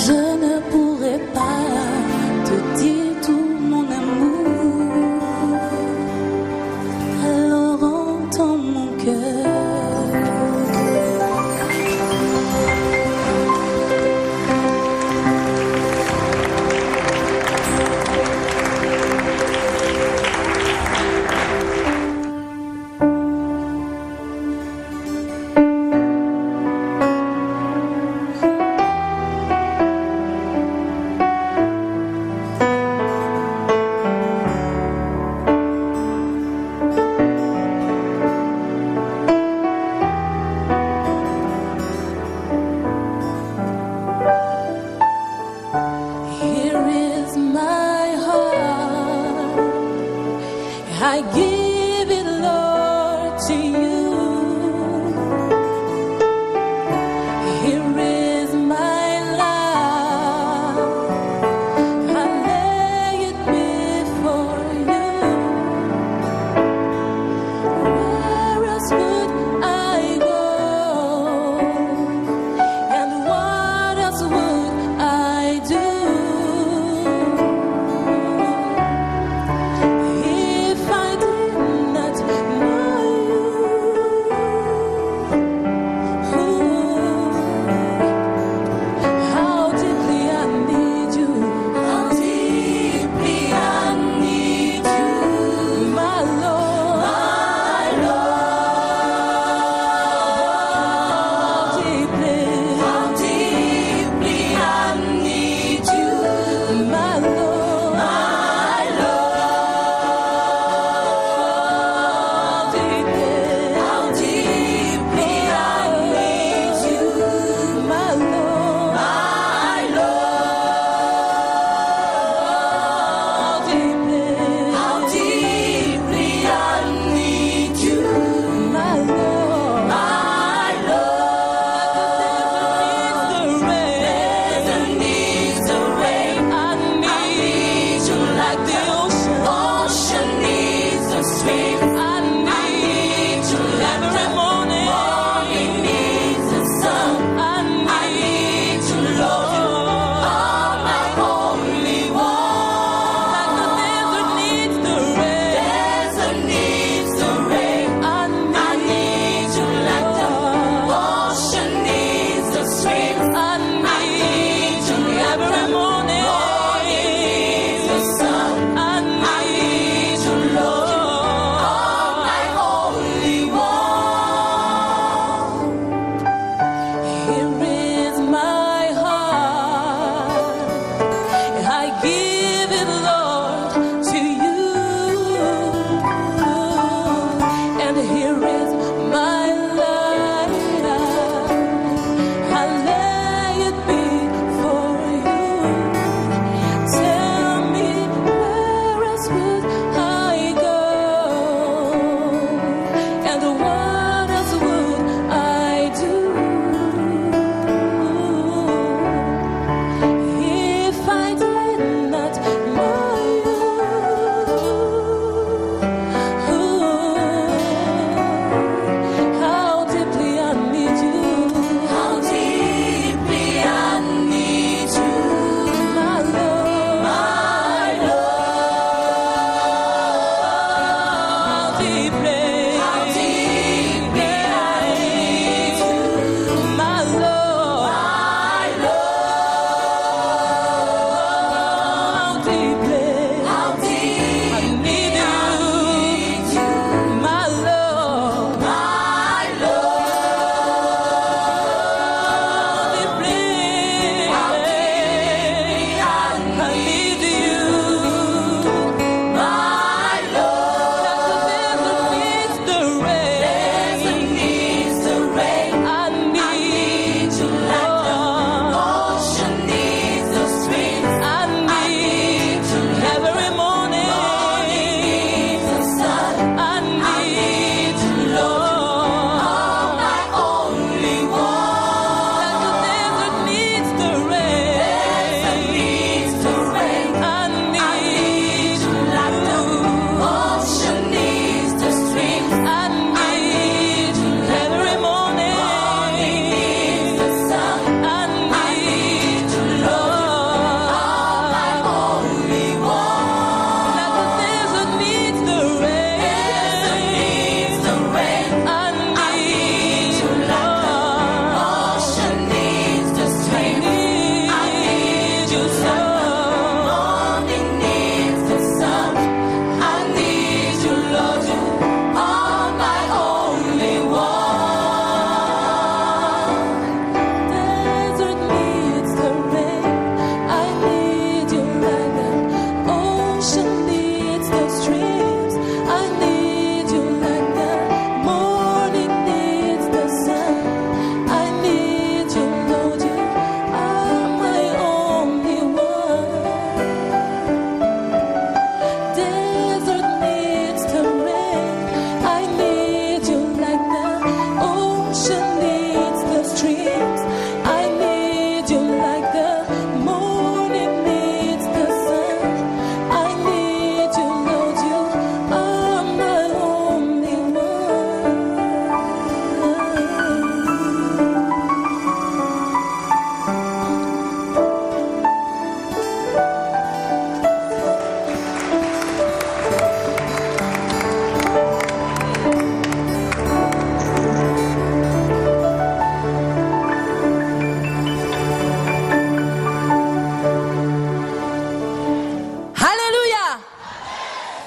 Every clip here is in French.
Je ne pourrais pas te dire tout I give it, Lord, to you. Here is my life. I lay it before you. Where else would I go? And what else would I do? If I did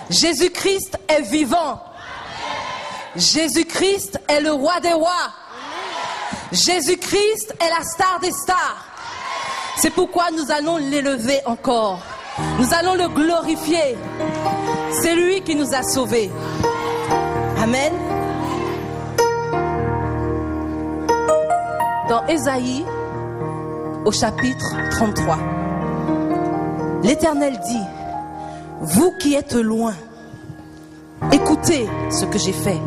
Jésus-Christ est vivant. Jésus-Christ est le roi des rois. Jésus-Christ est la star des stars. C'est pourquoi nous allons l'élever encore. Nous allons le glorifier. C'est lui qui nous a sauvés. Amen. Dans Ésaïe, au chapitre 33, l'Éternel dit: vous qui êtes loin, écoutez ce que j'ai fait.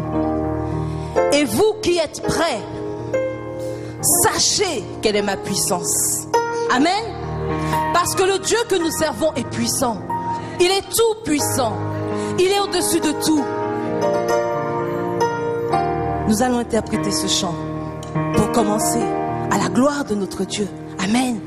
Et vous qui êtes près, sachez quelle est ma puissance. Amen. Parce que le Dieu que nous servons est puissant. Il est tout puissant. Il est au-dessus de tout. Nous allons interpréter ce chant pour commencer à la gloire de notre Dieu. Amen.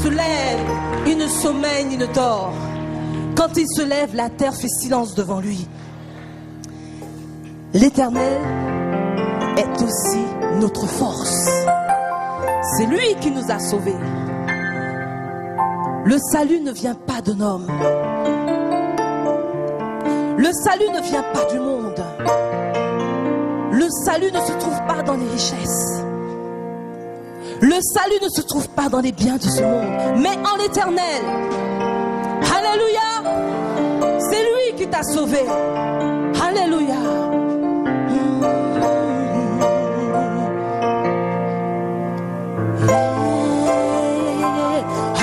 se lève, il ne sommeille ni ne dort. Quand il se lève, la terre fait silence devant lui. L'Éternel est aussi notre force. C'est lui qui nous a sauvés. Le salut ne vient pas d'un homme. Le salut ne vient pas du monde. Le salut ne se trouve pas dans les richesses. Le salut ne se trouve pas dans les biens de ce monde, mais en l'Éternel. Alléluia. C'est lui qui t'a sauvé. Alléluia.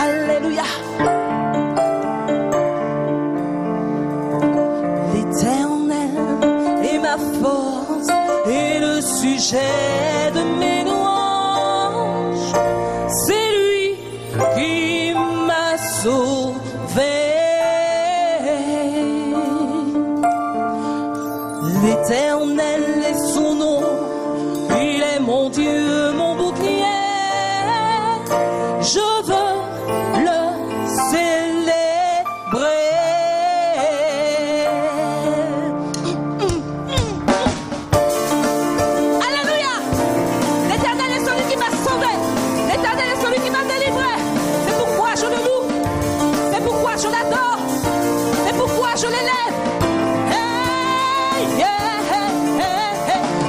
Alléluia. L'Éternel est ma force et le sujet de mes louanges. C'est lui qui m'a sauvé. L'Éternel est son nom, il est mon Dieu, mon bouclier. Je veux le célébrer. Alléluia. L'Éternel est celui qui m'a sauvé. L'Éternel est celui qui m'a délivré. C'est pourquoi je le loue. C'est pourquoi je l'adore. C'est pourquoi je l'élève.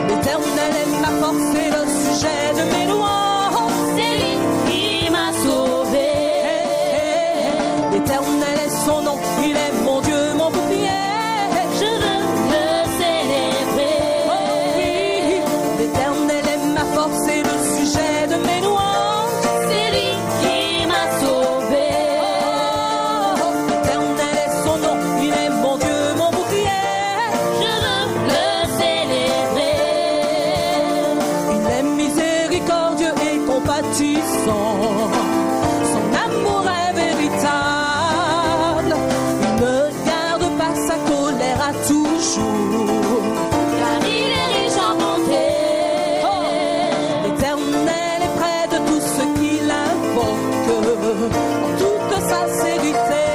L'Éternel est ma force et le sujet de mes louanges. C'est lui qui m'a sauvé. L'Éternel est son nom, il est mon Dieu, mon bouclier. Je veux le célébrer. Oh oui, l'Éternel est ma force et le sujet de mes louanges. C'est lui qui m'a sauvé. Oh, l'Éternel est son nom, il est mon Dieu, mon bouclier. Je veux le célébrer. Il est miséricordieux et compatissant. Son amour est véritable. Il ne garde pas sa colère à toujours. Car il est riche en bonté. Oh, l'Éternel est près de tous ceux qui l'invoquent. En toute sincérité,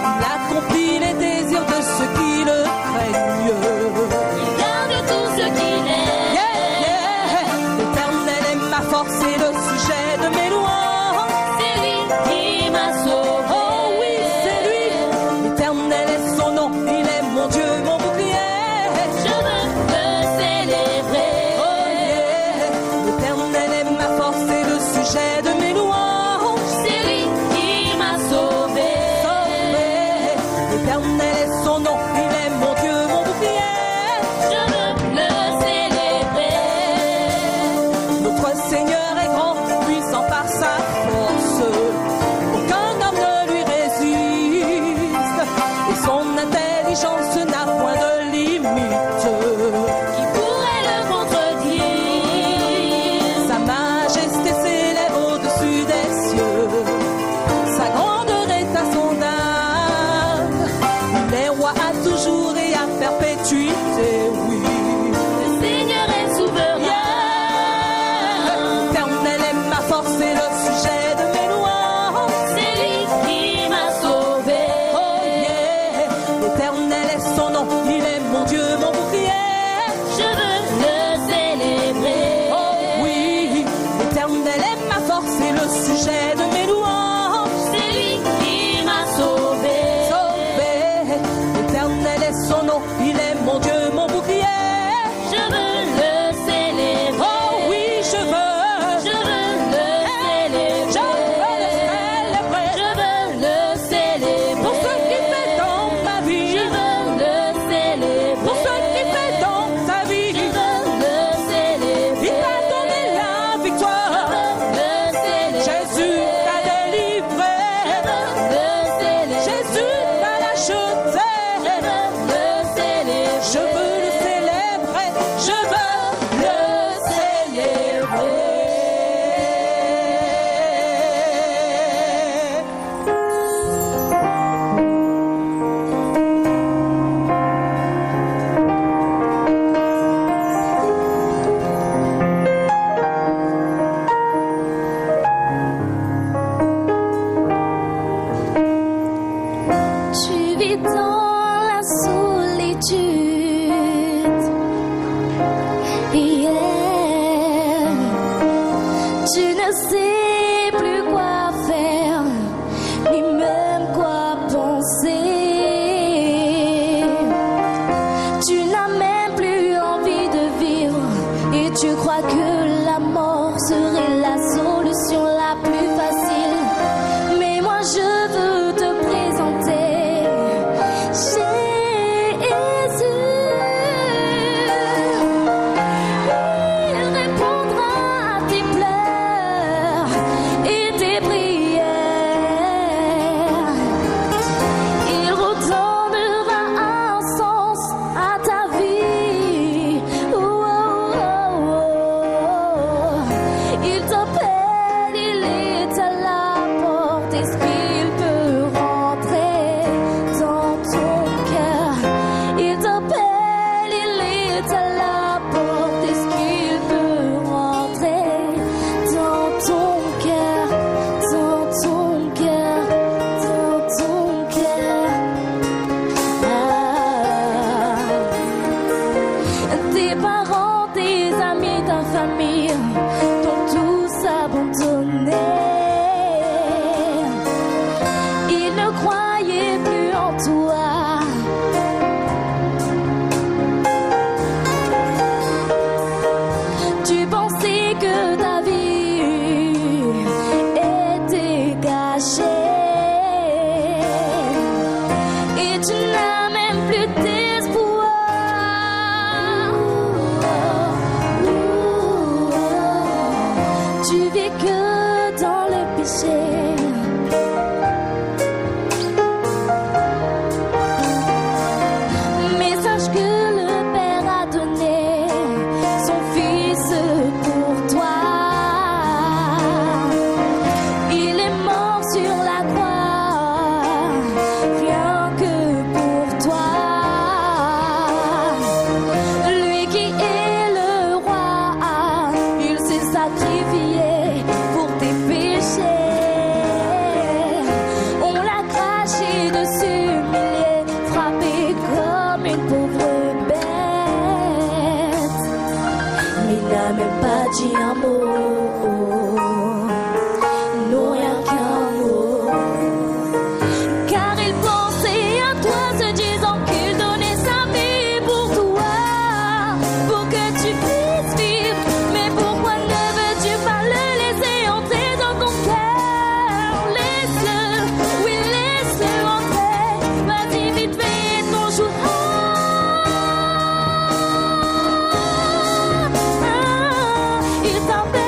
il accomplit les désirs de ceux qui le craignent. Il garde tout ce qu'il est. L'Éternel est ma force et le sujet de mes louanges. C'est lui qui m'a sauvé. Oh oui, c'est lui. L'Éternel est son nom, il est mon Dieu, mon bouclier. Je veux le célébrer. Oh yeah. L'Éternel est ma force et le sujet de mes louanges. C'est lui qui m'a sauvé. L'Éternel est son nom, il est mon Dieu, mon bouclier. Je veux le célébrer. Notre Seigneur est grand, puissant par sa force. Aucun homme ne lui résiste. Et son intelligence n'a point de limite. Qui pourrait le contredire? Sa majesté s'élève au-dessus des cieux. Sa grandeur est insondable. Il est roi à toujours et à perpétuité, oui. Le Seigneur est souverain. L'Éternel est ma force et le sujet de mes louanges. C'est lui qui m'a sauvé. Oh yeah. L'Éternel est son nom, il est mon Dieu, mon bouclier. Je veux le célébrer. Oh oui, l'Éternel est ma force et le sujet de mes louanges. C'est lui qui m'a sauvé. Sauvé. L'Éternel est son nom, il est mon Dieu, mon bouclier. Je veux le célébrer. Oh oui, je veux le célébrer. Je veux le célébrer. Pour ce qu'il fait dans ma vie. Je veux le célébrer. Pour ce qu'il fait dans ta vie. Je veux le célébrer. Il t'a donné la victoire. Je veux le célébrer. Jésus t'a délivré. Je veux le célébrer. Jésus t'a acheté. Je veux le célébrer. Je veux solitude. Yeah. Tu ne sais plus quoi faire, ni même quoi penser. Tu n'as même plus envie de vivre et tu crois que la mort serait la solution la plus facile. Mais moi je veux te présenter Jésus. Il répondra à tes pleurs et tes prières. Il redonnera un sens à ta vie. Oh, oh, oh, oh. Il t'appelle, il est à la porte. Est-ce qu'il peut rentrer dans ton cœur? Il t'appelle, il est à la porte. Est-ce qu'il peut rentrer dans ton cœur, dans ton cœur, dans ton cœur? Tes parents, tes amis, ta famille t'ont tous abandonné. Ils ne croyaient plus en toi. Tu pensais que ta vie était gâchée et tu n'as même plus d'espoir. Tu vis que dans le péché. Mais sache que le Père a donné son Fils pour toi. Il est mort sur la croix, rien que pour toi. Lui qui est le roi, il s'est sacrifié pour tes péchés. On l'a craché dessus, humilié, frappé comme une pauvre bête. Mais il n'a même pas dit un mot, non rien qu'un mot. Car il pensait à toi, se disant qu'il donnait sa vie pour toi, pour que tu puisses vivre. Mais pourquoi ne veux-tu pas le laisser entrer dans ton cœur? Laisse-le, oui laisse-le entrer. Vas-y vite, fais ton choix. Il t'appelle.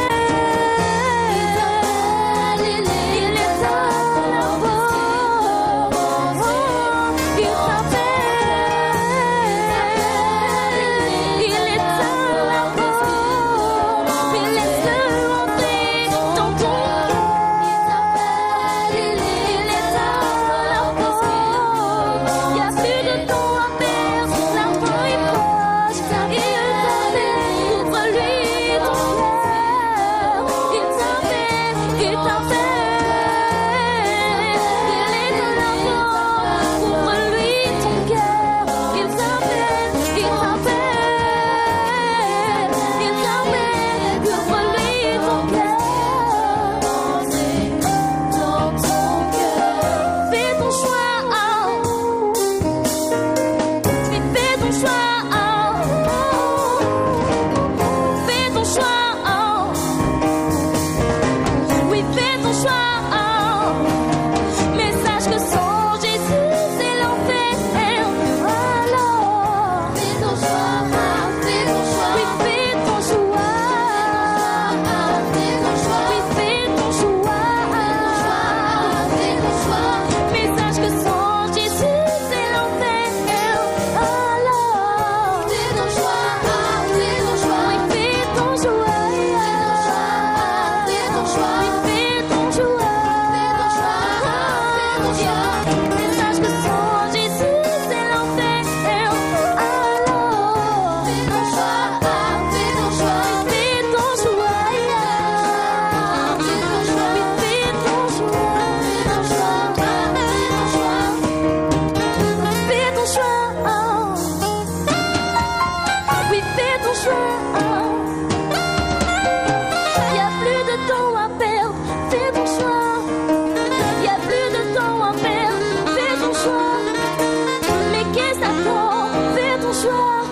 choix.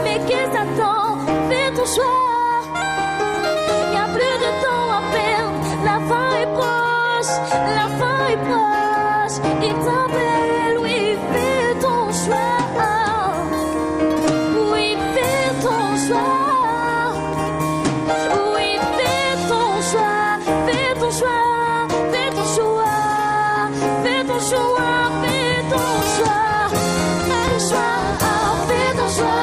Mais qu'est-ce t'attend? Fais ton choix. Y a plus de temps à perdre. La fin est proche. La fin est proche. Il t'appelle, oui, fais ton choix. Oui, fais ton choix. Oui, fais ton choix. Fais ton choix. Fais ton choix. Fais ton choix. Fais ton choix. Fais ton choix. Fais ton choix.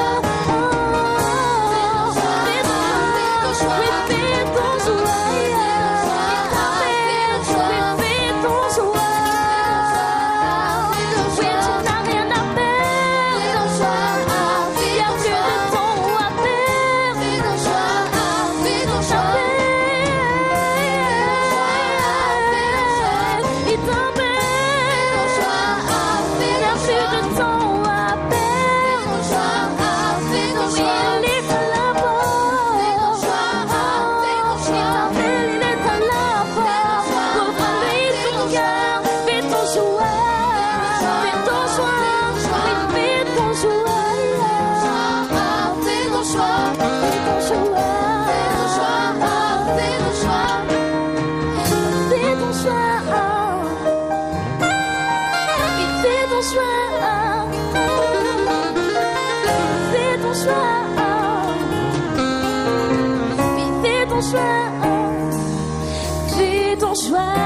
Fais ton choix.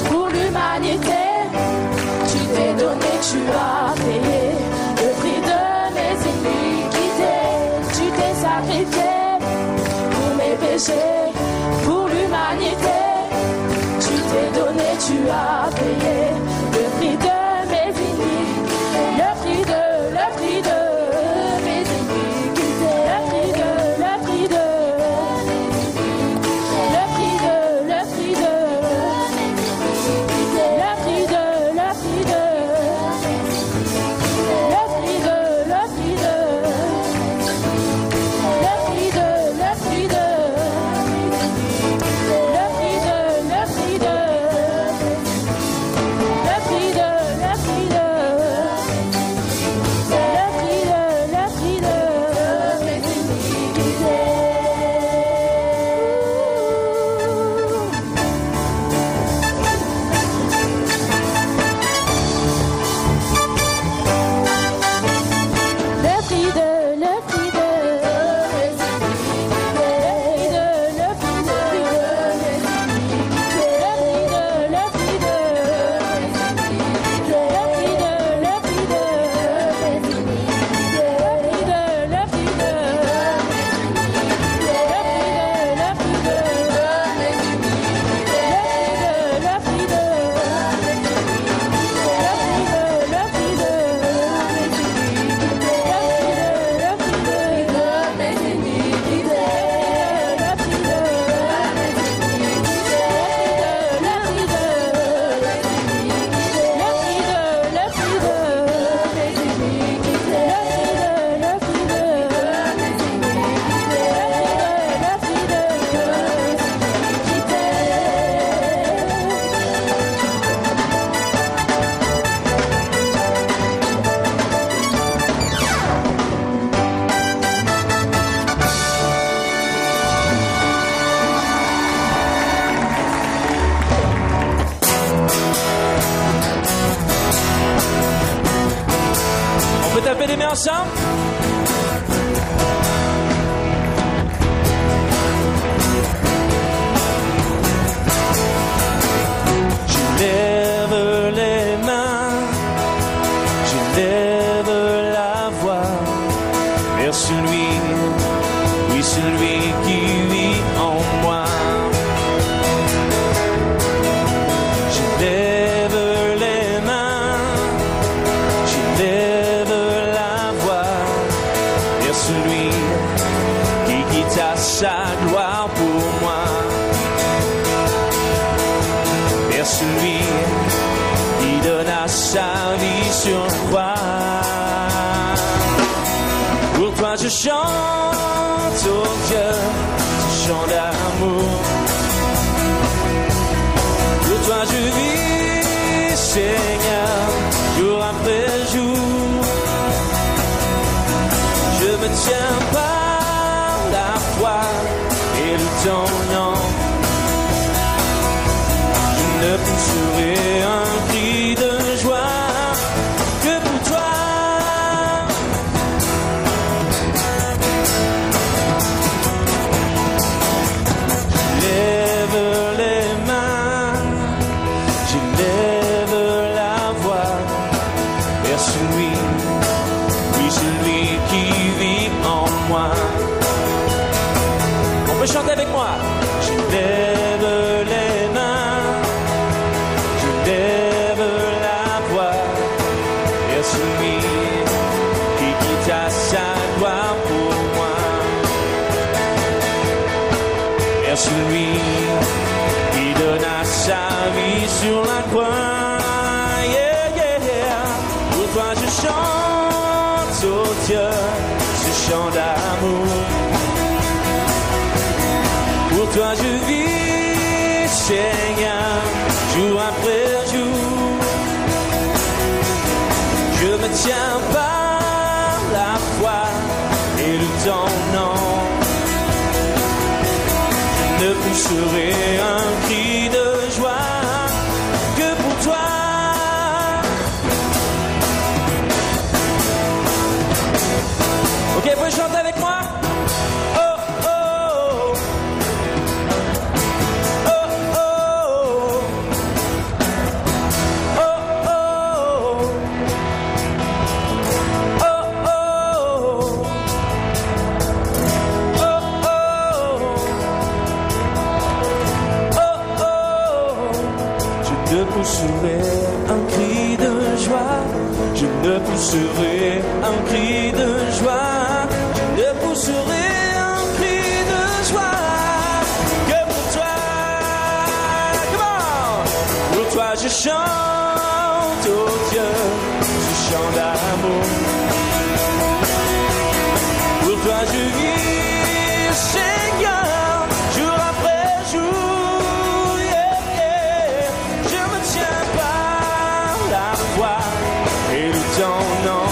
Pour l'humanité, tu t'es donné, tu as payé le prix de mes iniquités. Tu t'es sacrifié pour mes péchés. Pour l'humanité, tu t'es donné, tu as payé le prix de mes iniquités. Le prix de mes iniquités. Le prix de taper les mains ensemble. Je lève les mains, je lève la voix vers celui, oui, celui qui vit en moi. Je lève les mains, je lève la voix vers celui qui quitta sa gloire pour moi. Vers celui qui donna sa vie sur la croix. Pour toi je chante, oh Dieu, ce chant d'amour. Pour toi je vis, Seigneur, jour après jour. Je me tiens par la foi et le ton nom. Je ne pousserai un cri de joie que pour toi. Je lève les mains, je lève la voix vers celui, oui, celui qui vit en moi. On peut chanter avec moi. Je lève les mains, je lève la voix vers celui qui quitta sa gloire pour moi. Vers celui qui donna sa vie sur la croix. Yeah, yeah, yeah. Pour toi je chante, oh Dieu, ce chant d'amour. Pour toi je vis, Seigneur, jour après jour. Je me tiens par la foi et le ton nom. Je ne pousserai un cri de joie que pour toi. Ok, vous pouvez chanter avec moi? Je ne pousserai un cri de joie, je ne pousserai un cri de joie, je ne pousserai un cri de joie que pour toi. Come on! Pour toi je chante, oh Dieu, ce chant d'amour. Pour toi je vis, Seigneur, jour après jour. Ton nom,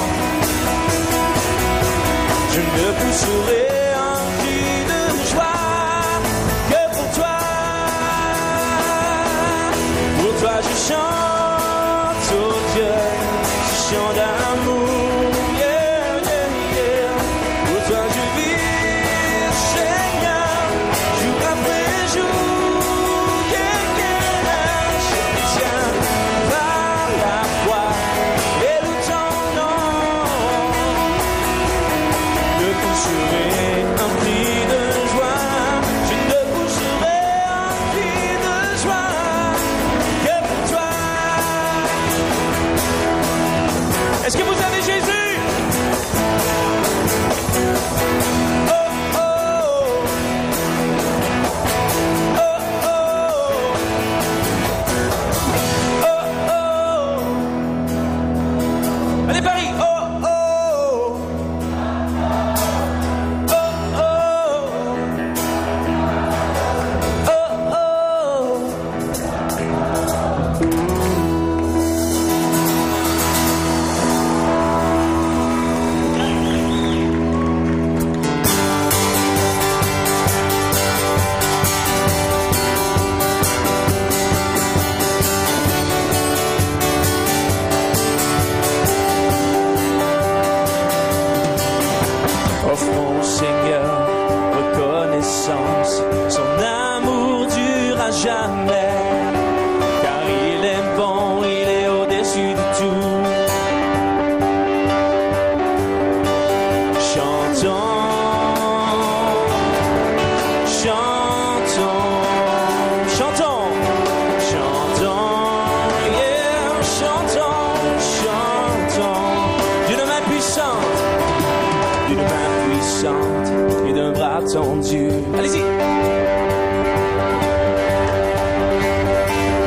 je ne pousserai un cri de joie que pour toi. Pour toi je chante, oh Dieu, ce chant d'amour. Yeah, yeah, yeah. Pour toi je vis, Seigneur, jour après jour. Yeah, yeah. Je me tiens par la foi. Je pousserai un cri de joie, je ne pousserai un cri de joie que pour toi. Est-ce que vous avez Jésus? Oh oh, oh oh, oh oh. Allez Paris, oh oh. Oh d'une main puissante et d'un bras tendu. Allez-y!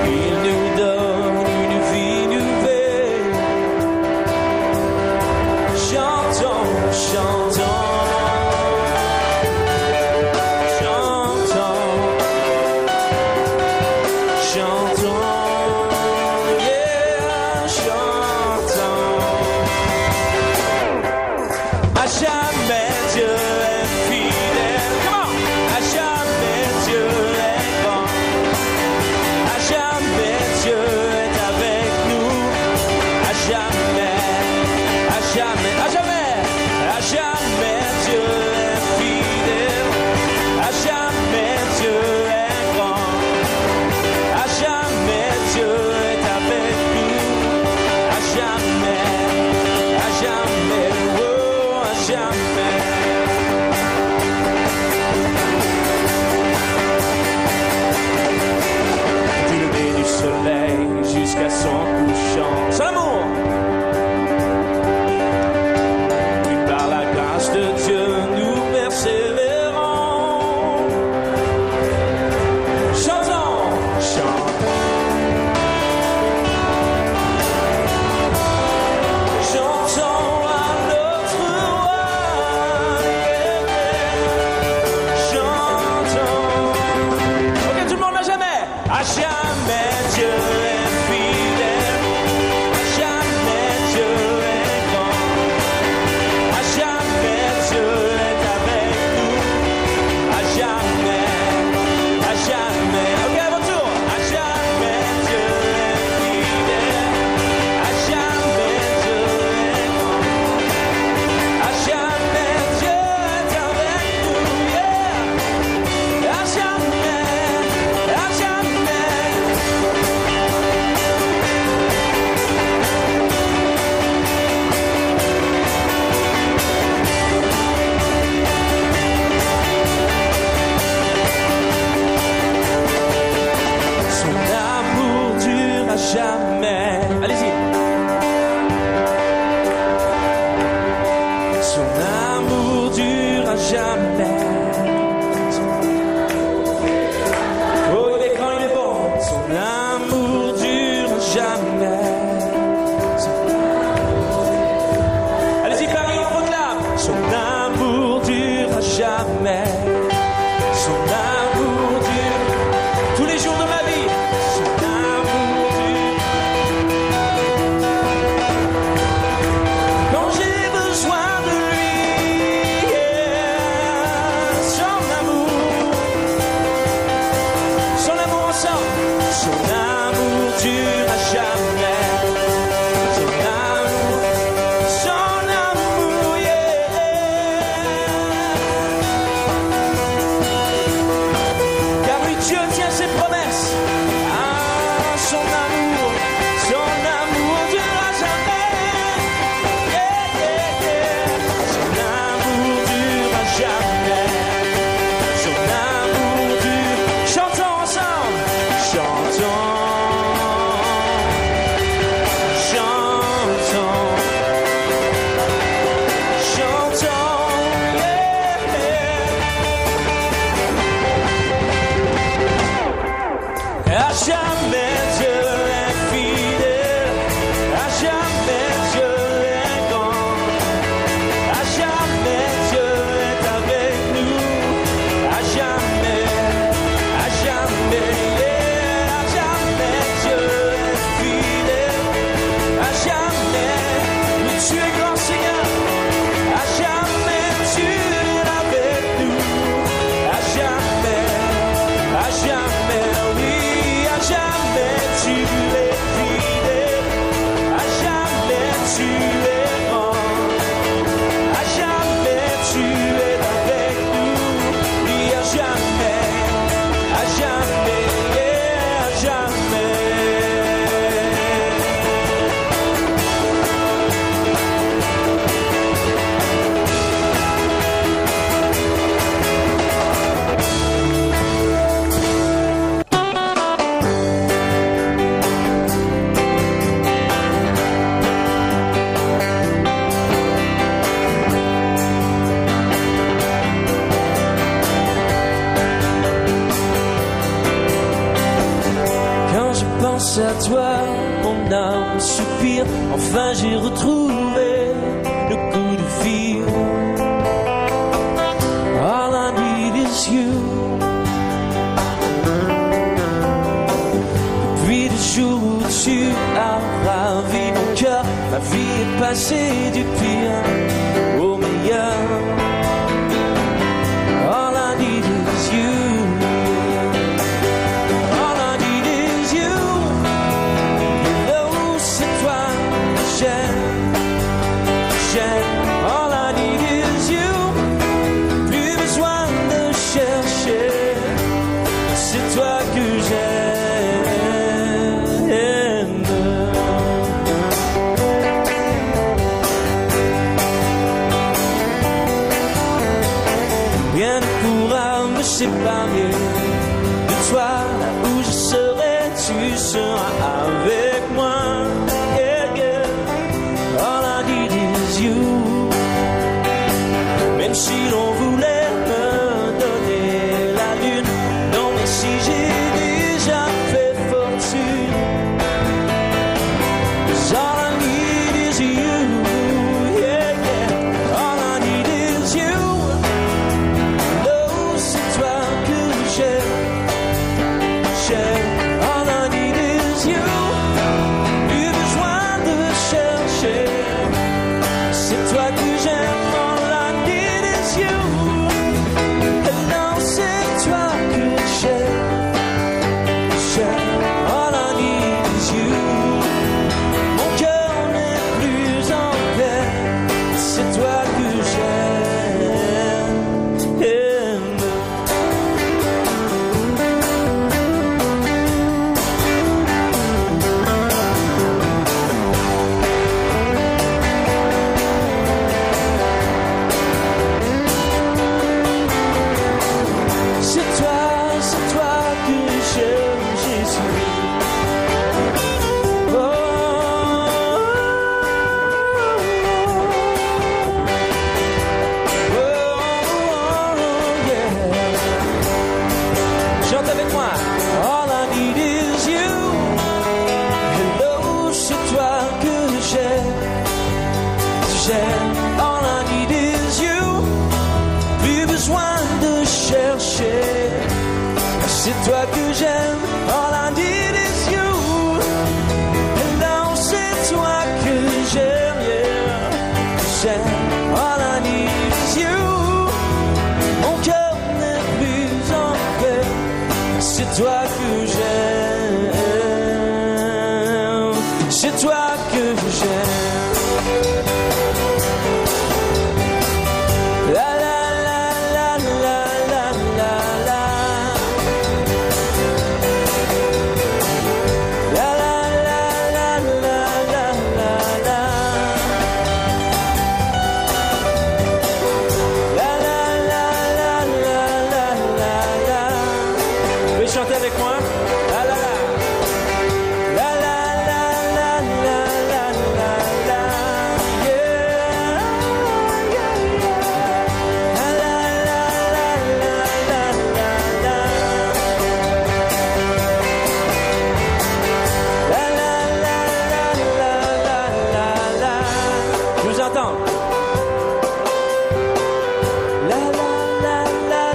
Il nous donne une vie nouvelle. Chantons, chantons. Jusqu'à son couchant, son amour. Et par la grâce de Dieu, nous persévérons. Chantons, chantons. Chantons à notre roi. Chantons. Ok, tout le monde, à jamais. À jamais, Dieu. Jamais. Allez-y. Son amour dure à jamais. Oh, l'écran il est bon. Son amour dure à jamais. Allez-y, Paris, on proclame. Son amour dure à jamais. Son amour dure tous les jours de ma vie. toi, mon âme soupire. Enfin j'ai retrouvé le goût de vivre. All I need is you. Depuis le jour où tu as ravi mon cœur, ma vie est passée du pire au meilleur. All I need is you. All I need is you. Hello, c'est toi que j'aime. All I need is you. Plus besoin de chercher. C'est toi que j'aime. Rien ne pourra me séparer de toi. Là où je serai, tu seras avec moi. Yeah, yeah. All I need is you. Même si l'on voulait me donner la lune, non mais si j'ai déjà fait fortune. All I need is you. Yeah, yeah. All I need is you. C'est toi que j'aime. All I need is you. Plus besoin de chercher. C'est toi que j'aime. All I need is you. Hello, c'est toi que j'aime. All I need is you. Mon cœur n'est plus en paix. C'est toi que j'aime. C'est toi que j'aime, Jésus. Oh, yeah. Chante avec moi. All I need is you. Hello, c'est toi que j'aime. All I need is you. Plus besoin de chercher. C'est toi que j'aime. All I need is you. Hello, c'est toi que j'aime. Yeah. All I need is you. Mon cœur n'est plus en paix. C'est toi que j'aime. C'est toi que j'aime. La la la la la la la la. La la la la la la la la. La la la la la la la la. Vous pouvez chanter avec moi? La la la. La la la la la la la la. Yeah. Yeah, yeah. La la la la la la la la. La la la la la la la. Je vous entends. La la la la.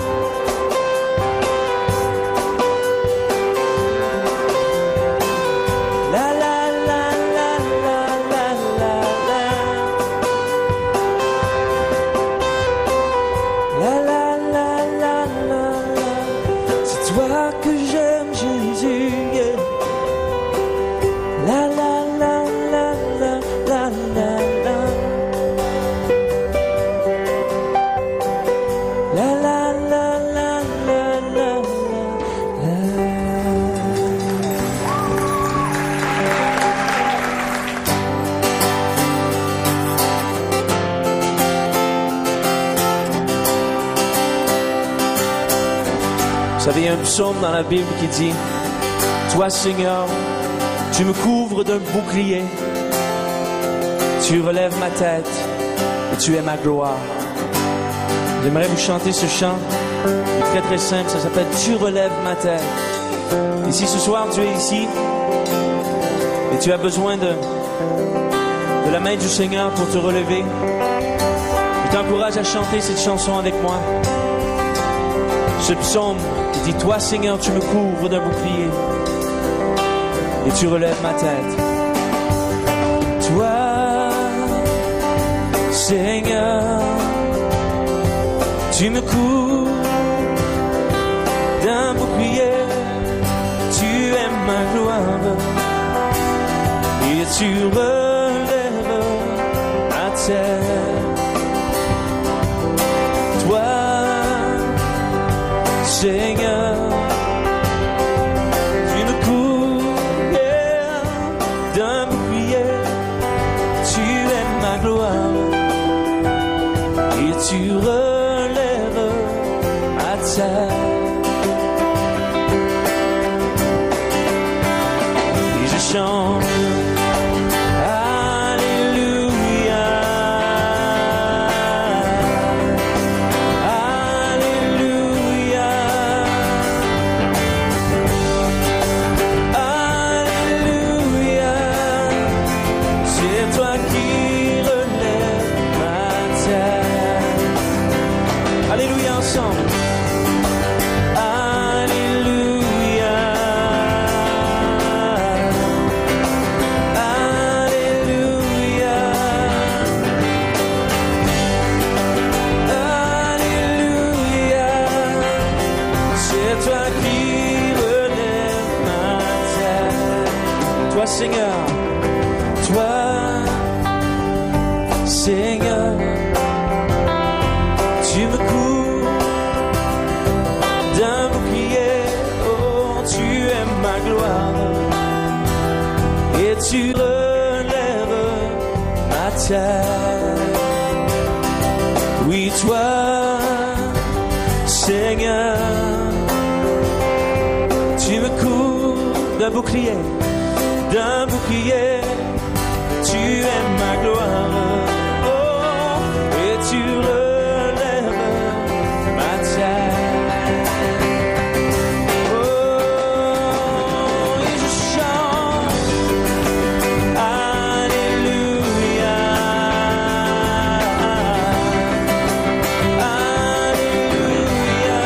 La la la la la la la la. La la la la la la. C'est toi que j'aime, Jésus. Yeah. La la la la la la la la. La la la la la la la. Vous savez, il y a un psaume dans la Bible qui dit: Toi, Seigneur, tu me couvres d'un bouclier, tu relèves ma tête et tu es ma gloire. J'aimerais vous chanter ce chant. Il est très très simple, ça s'appelle Tu relèves ma tête. Et si ce soir tu es ici tu as besoin de la main du Seigneur pour te relever, je t'encourage à chanter cette chanson avec moi. Ce psaume, il dit, toi Seigneur, tu me couvres d'un bouclier et tu relèves ma tête. Toi, Seigneur, tu me couvres d'un bouclier, tu es ma gloire et tu relèves ma tête. Toi, Seigneur, tu me couvres d'un bouclier, tu es ma gloire et tu relèves ma tête. Et je chante Alléluia, Alléluia, Alléluia, c'est toi qui relèves ma tête. Alléluia ensemble. Alléluia, Alléluia, Alléluia, c'est toi qui relèves ma tête. Toi Seigneur, toi Seigneur, tu me couvres d'un bouclier, oh tu es ma gloire et tu relèves ma tête. Oui toi Seigneur, tu me couvres d'un bouclier, tu es ma gloire, oh et tu relèves ma tête. Oh, et je chante Alléluia, Alléluia,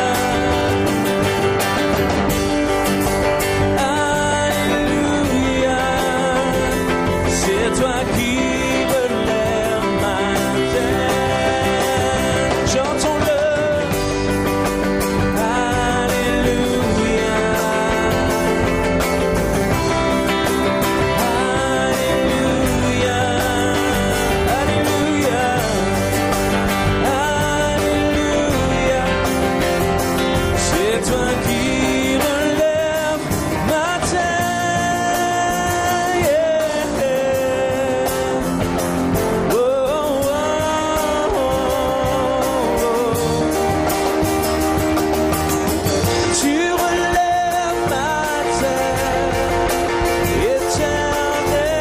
Alléluia, c'est toi qui relèves ma tête. Chantons-le. Alléluia, Alléluia, Alléluia, Alléluia, c'est toi qui relèves ma tête. Yeah. Oh, oh, oh, oh. Tu relèves ma tête éternelle.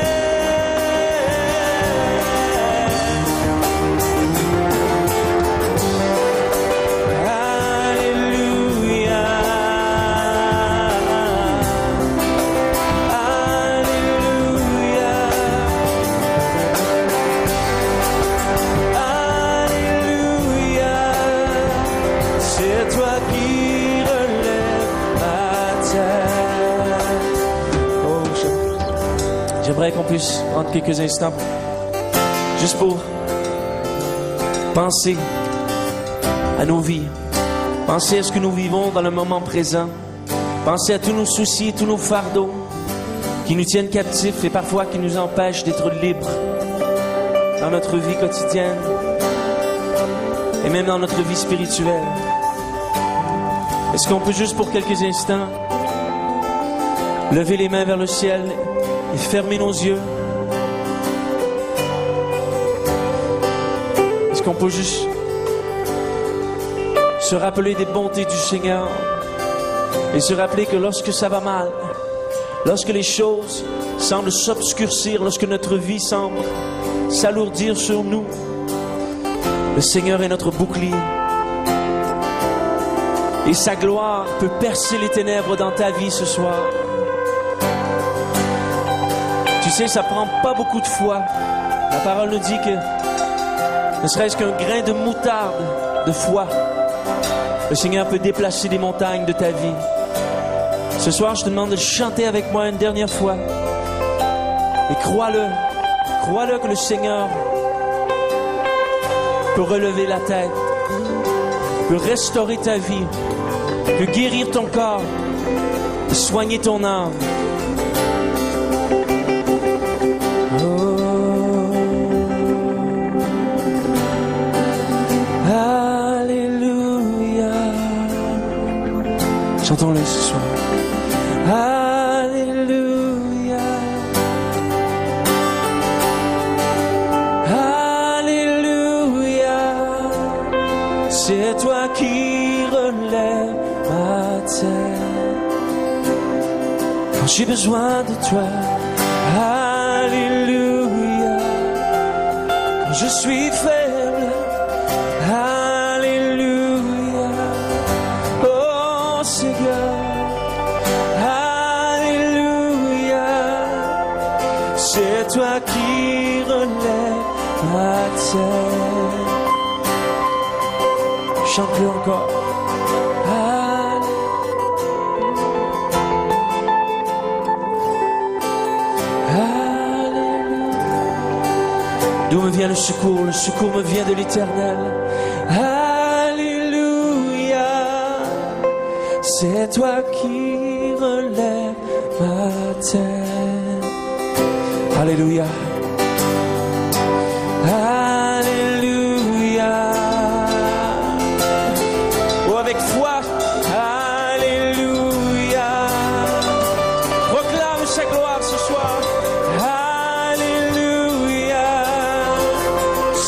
Alléluia, Alléluia, Alléluia, c'est toi qui relèves ma tête. Oh, j'aimerais qu'on puisse prendre quelques instants juste pour penser à nos vies, penser à ce que nous vivons dans le moment présent, penser à tous nos soucis, tous nos fardeaux qui nous tiennent captifs et parfois qui nous empêchent d'être libres dans notre vie quotidienne et même dans notre vie spirituelle. Est-ce qu'on peut juste pour quelques instants lever les mains vers le ciel et fermer nos yeux? Est-ce qu'on peut juste se rappeler des bontés du Seigneur et se rappeler que lorsque ça va mal, lorsque les choses semblent s'obscurcir, lorsque notre vie semble s'alourdir sur nous, le Seigneur est notre bouclier et sa gloire peut percer les ténèbres dans ta vie ce soir. Tu Tu sais, ça prend pas beaucoup de foi. La parole nous dit que ne serait-ce qu'un grain de moutarde, de foi, le Seigneur peut déplacer les montagnes de ta vie. Ce soir, je te demande de chanter avec moi une dernière fois. Et crois-le que le Seigneur peut relever la tête, peut restaurer ta vie, peut guérir ton corps, peut soigner ton âme. Chantons-le ce soir. Alléluia. Alléluia. C'est toi qui relèves ma tête quand j'ai besoin de toi. Alléluia. Quand je suis faible. Alléluia. Oh Seigneur. Alléluia. C'est toi qui relèves ma tête. Chante-le encore. D'où me vient le secours? Le secours me vient de l'Éternel. Alléluia. C'est toi qui relèves ma tête. Alléluia. Alléluia. Oh, avec foi. Alléluia. Proclame sa gloire ce soir. Alléluia.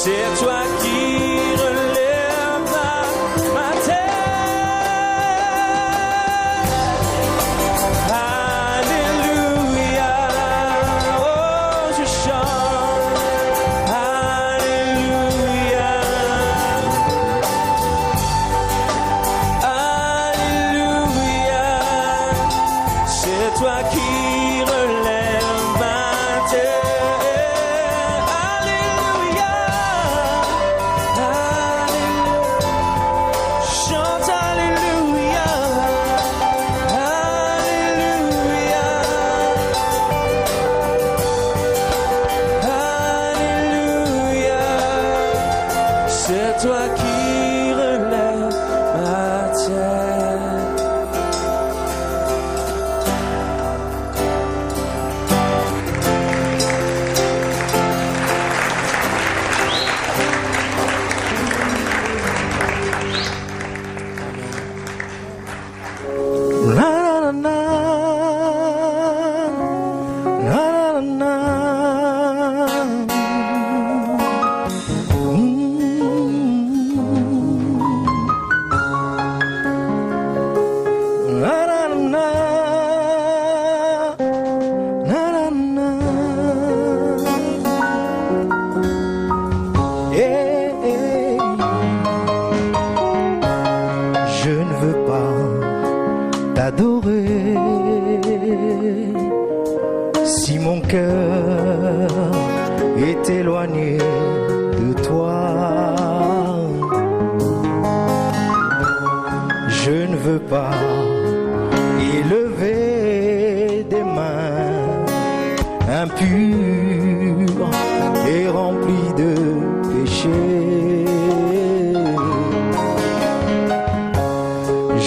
C'est toi qui relèves ma tête. Alléluia. Oh, je chante. Alléluia. Alléluia. C'est toi qui relèves ma tête. Alléluia. Alléluia. Chante Alléluia. Alléluia. Alléluia. C'est toi qui relèves ma tête. Je ne veux pas t'adorer si mon cœur est éloigné de toi. Je ne veux pas élever des mains impures et remplies de péchés.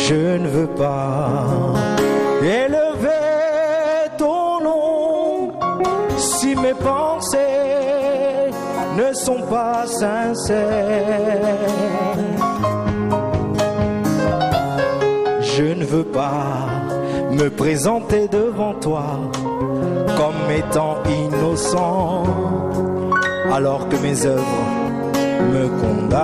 Je ne veux pas élever ton nom si mes pensées ne sont pas sincères. Je ne veux pas me présenter devant toi comme étant innocent alors que mes œuvres me condamnent.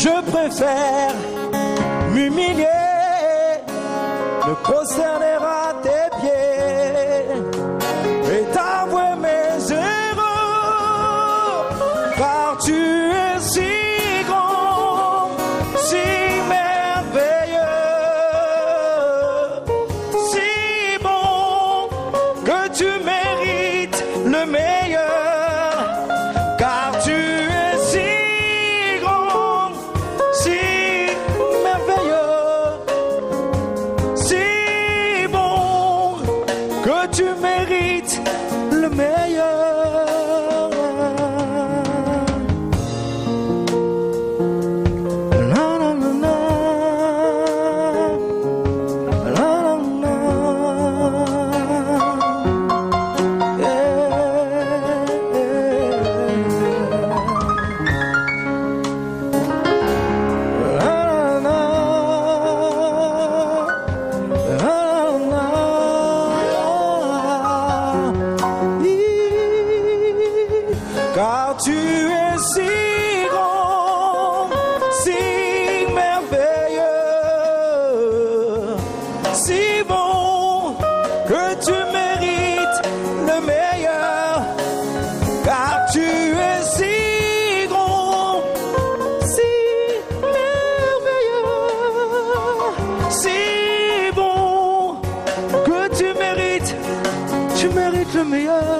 Je préfère m'humilier, me prosterner à tes pieds et t'avouer mes erreurs, car tu es si grand, si merveilleux, l'intérieur.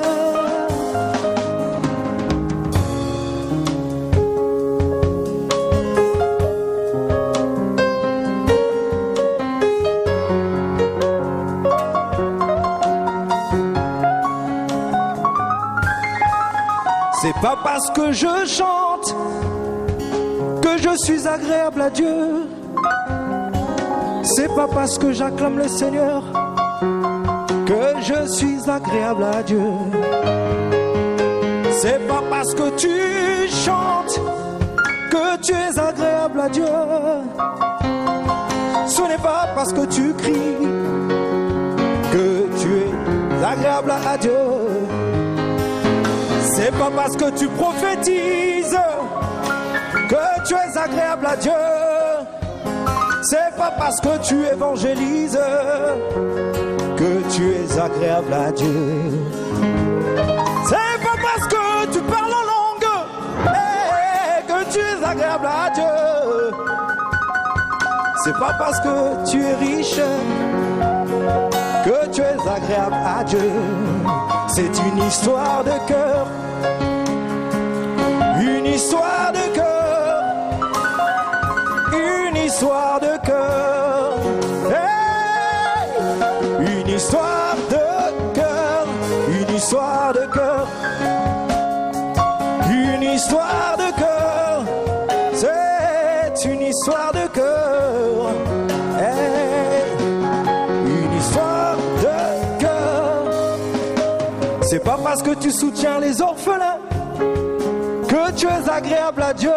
C'est pas parce que je chante que je suis agréable à Dieu. C'est pas parce que j'acclame le Seigneur que je suis agréable à Dieu. C'est pas parce que tu chantes que tu es agréable à Dieu. Ce n'est pas parce que tu cries que tu es agréable à Dieu. C'est pas parce que tu prophétises que tu es agréable à Dieu. C'est pas parce que tu évangélises que tu es agréable à Dieu. C'est pas parce que tu parles en langue que tu es agréable à Dieu. C'est pas parce que tu es riche que tu es agréable à Dieu. C'est une histoire de cœur. Une histoire de cœur. Une histoire de cœur. Hey! Une histoire de cœur. Une histoire de cœur. Une histoire de cœur. C'est une histoire de cœur. Hey! Une histoire de cœur. C'est pas parce que tu soutiens les orphelins que tu es agréable à Dieu.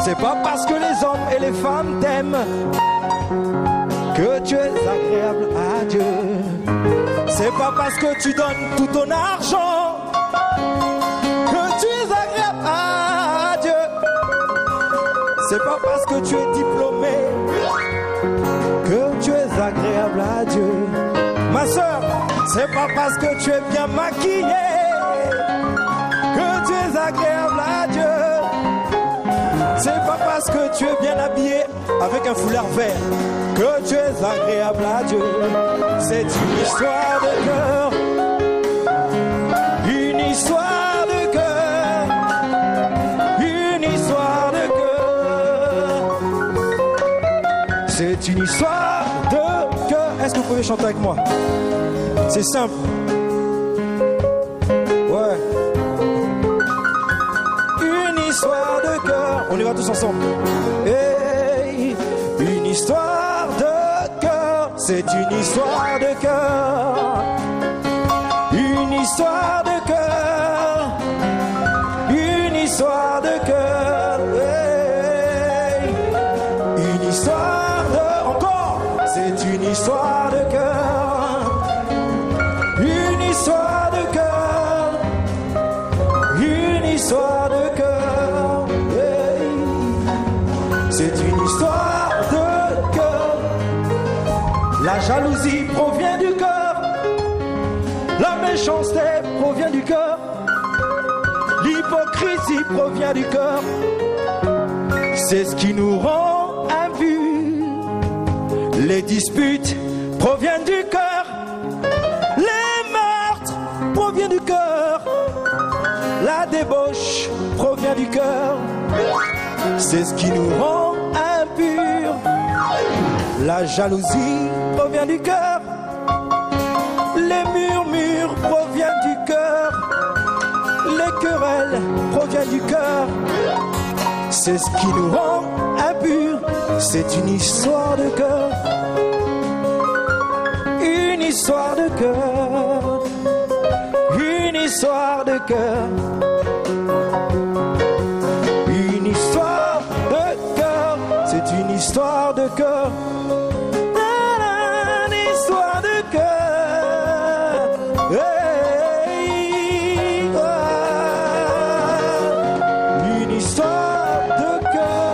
C'est pas parce que les hommes et les femmes t'aiment que tu es agréable à Dieu. C'est pas parce que tu donnes tout ton argent que tu es agréable à Dieu. C'est pas parce que tu es diplômé que tu es agréable à Dieu. Ma soeur, c'est pas parce que tu es bien maquillée que tu es agréable à Dieu. C'est pas parce que tu es bien habillé avec un foulard vert que tu es agréable à Dieu. C'est une histoire de cœur. Une histoire de cœur. Une histoire de cœur. C'est une histoire de cœur. Est-ce que vous pouvez chanter avec moi? C'est simple. Ouais. Une histoire de cœur. On y va tous ensemble. Hey, une histoire de cœur. C'est une histoire de cœur. Une histoire de cœur. Une histoire de cœur. Hey, une histoire de... Encore. C'est une histoire de cœur. Une histoire de cœur. Une histoire de cœur. Hey. C'est une histoire de cœur. La jalousie provient du cœur. La méchanceté provient du cœur. L'hypocrisie provient du cœur. C'est ce qui nous rend impurs. Les disputes proviennent du cœur. Les meurtres proviennent du cœur. La débauche provient du cœur. C'est ce qui nous rend impurs. La jalousie provient du cœur. Les murmures proviennent du cœur. Les querelles proviennent du cœur. C'est ce qui nous rend impurs. C'est une histoire de cœur. Une histoire de cœur. Une histoire de cœur. Une histoire de cœur. C'est une histoire de cœur. Une histoire de cœur. Hey, une histoire de cœur.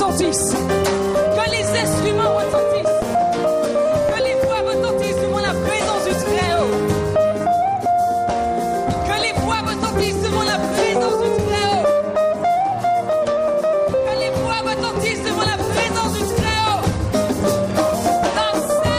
retentissent. Que les instruments retentissent. Que les voix retentissent devant la présence du Très-Haut. Que les voix retentissent devant la présence du Très-Haut. Que les voix retentissent devant la présence du Très-Haut. Dansez.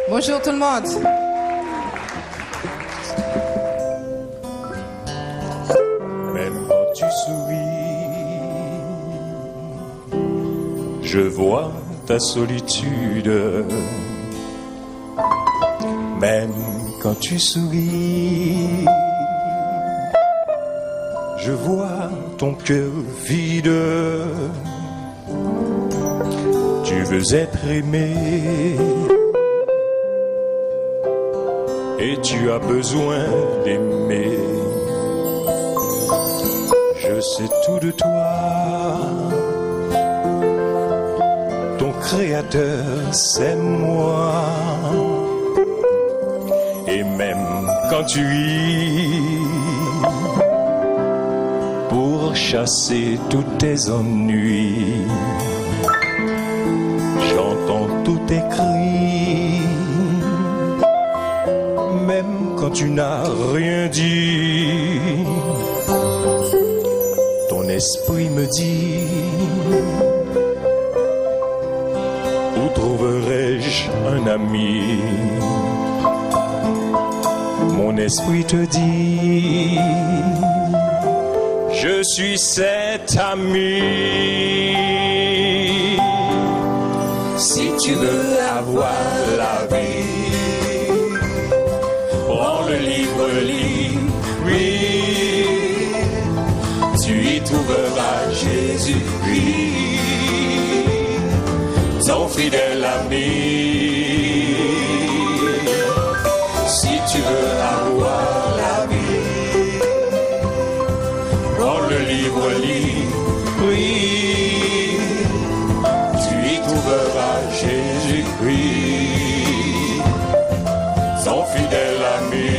Bonjour tout le monde. Même quand tu souris, je vois ta solitude. Même quand tu souris, je vois ton cœur vide. Tu veux être aimé et tu as besoin d'aimer. Je sais tout de toi. Ton créateur, c'est moi. Et même quand tu ris, pour chasser tous tes ennuis, j'entends tous tes cris. Même quand tu n'as rien dit, ton esprit me dit: où trouverai-je un ami? Mon esprit te dit: je suis cet ami. Si tu veux avoir la vie, prends le livre, lis, oui, tu y trouveras Jésus-Christ, ton fidèle ami. Si tu veux avoir la vie, prends le livre, lis, oui, tu y trouveras Jésus-Christ, son fidèle ami.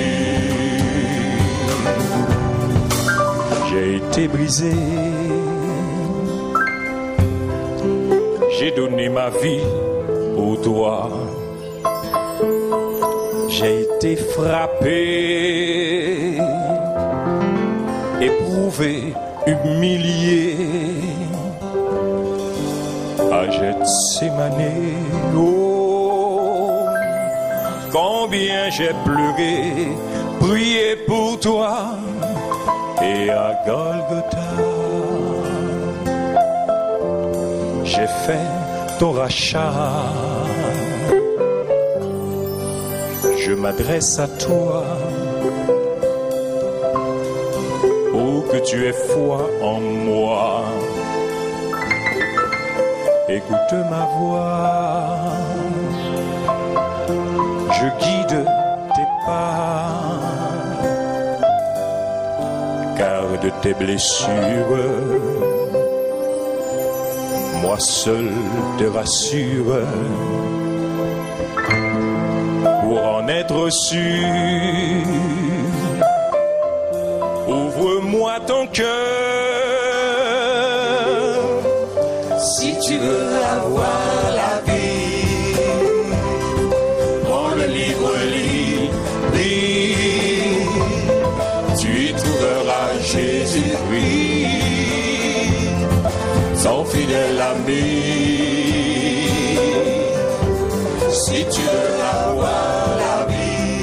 J'ai été brisé, j'ai donné ma vie pour toi. J'ai été frappé, éprouvé, humilié. À Gethsémane, oh, combien j'ai pleuré, prié pour toi. Et à Golgotha, j'ai fait ton rachat. Je m'adresse à toi pour que tu aies foi en moi. Écoute ma voix, je guide tes pas, car de tes blessures, moi seul te rassure. Pour en être sûr, ouvre-moi ton cœur. Si tu veux avoir la vie, prends le livre, lis, lis, tu y trouveras Jésus-Christ, son fidèle ami. Si tu veux avoir la vie,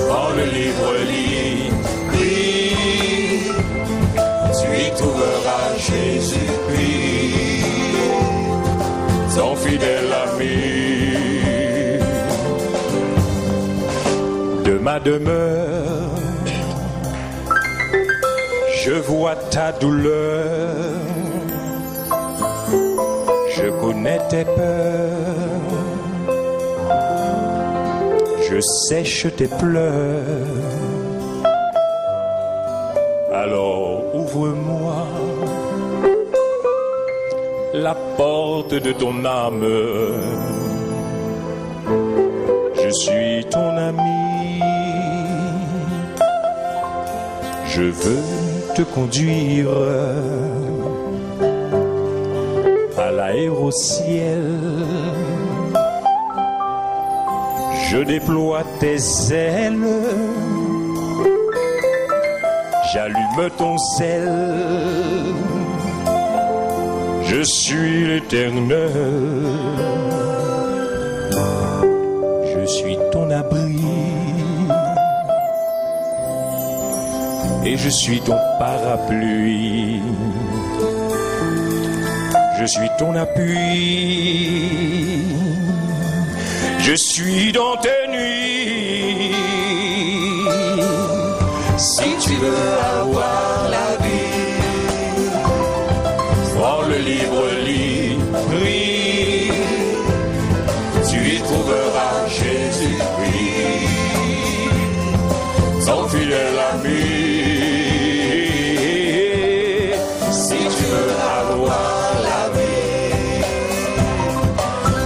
prends le livre, lis, lis, tu y trouveras Jésus-Christ, son fidèle ami. De ma demeure, je vois ta douleur. Je connais tes peurs, je sèche tes pleurs. Alors ouvre-moi la porte de ton âme. Je suis ton ami. Je veux te conduire à l'aérociel. Je déploie tes ailes. J'allume ton sel. Je suis l'Éternel. Je suis ton abri. Et je suis ton parapluie. Je suis ton appui. Je suis dans tes nuits. Si tu veux avoir la vie, prends le livre, lis, prie. Tu y trouveras Jésus-Christ, ton fidèle ami. Si tu veux avoir la vie,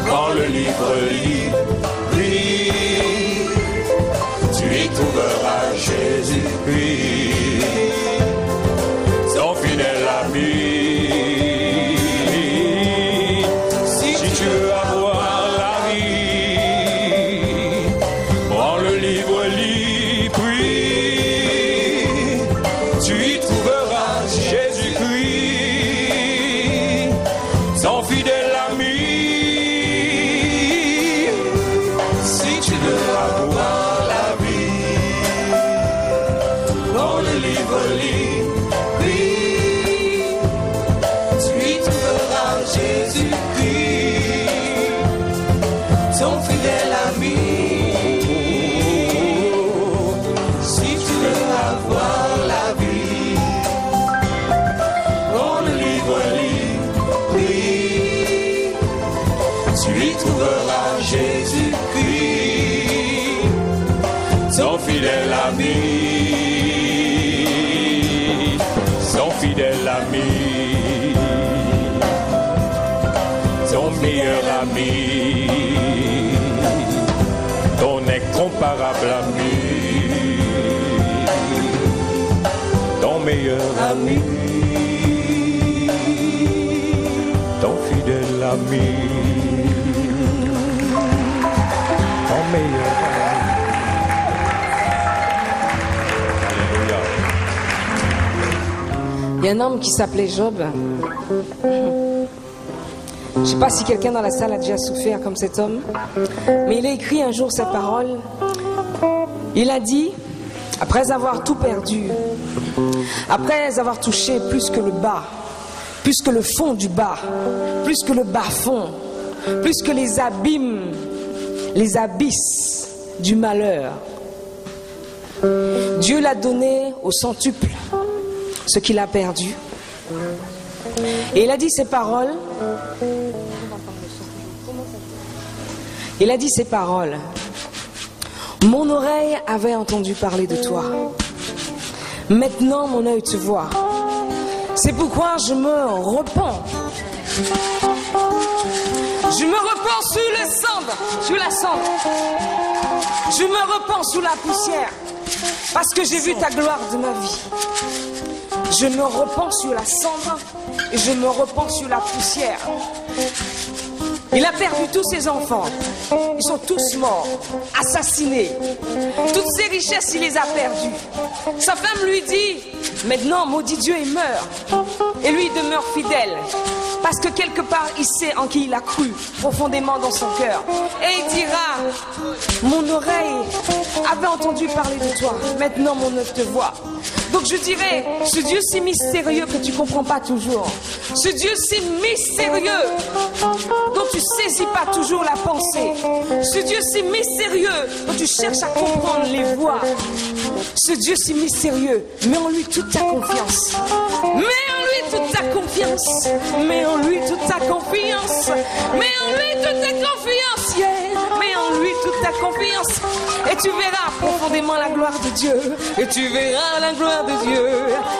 prends le livre, lis, prie. Tu y trouveras Jésus-Christ, ton fidèle ami. Si tu veux avoir la vie, prends le livre, lis, prie. Tu y trouveras Jésus-Christ, ton fidèle ami. Si tu veux avoir la vie, dans le livre, lis, prie. Tu y trouveras Jésus-Christ, ton fidèle ami. Si tu veux avoir la vie, dans le livre, lis, prie. Tu y trouveras Jésus-Christ, ton fidèle ami. Son fidèle ami, ton meilleur ami, ton incomparable ami, ton meilleur ami, ton fidèle ami, ton meilleur ami. Alléluia. Il y a un homme qui s'appelait Job. Je ne sais pas si quelqu'un dans la salle a déjà souffert comme cet homme, mais il a écrit un jour ces paroles. Il a dit, après avoir tout perdu, après avoir touché plus que le bas, plus que le fond du bas, plus que le bas-fond, plus que les abîmes, les abysses du malheur, Dieu l'a donné au centuple ce qu'il a perdu. Et il a dit ces paroles. Il a dit ces paroles. Mon oreille avait entendu parler de toi. Maintenant mon œil te voit. C'est pourquoi je me repens. Je me repens sur les cendres, sur la cendre. Je me repens sous la poussière. Parce que j'ai vu ta gloire de ma vie. Je me repens sur la cendre et je me repens sur la poussière. Il a perdu tous ses enfants. Ils sont tous morts, assassinés. Toutes ses richesses, il les a perdues. Sa femme lui dit, maintenant, maudit Dieu, il meurt. Et lui, il demeure fidèle. Parce que quelque part, il sait en qui il a cru, profondément dans son cœur. Et il dira, mon oreille avait entendu parler de toi. Maintenant, mon œil te voit. Donc je dirais, ce Dieu si mystérieux que tu ne comprends pas toujours, ce Dieu si mystérieux dont tu ne saisis pas toujours la pensée, ce Dieu si mystérieux dont tu cherches à comprendre les voies, ce Dieu si mystérieux, mets en lui toute ta confiance, mets en lui toute ta confiance, mets en lui toute ta confiance, mets en lui toute ta confiance, yeah. Mets en lui toute ta ta confiance et tu verras profondément la gloire de Dieu. Et tu verras la gloire de Dieu.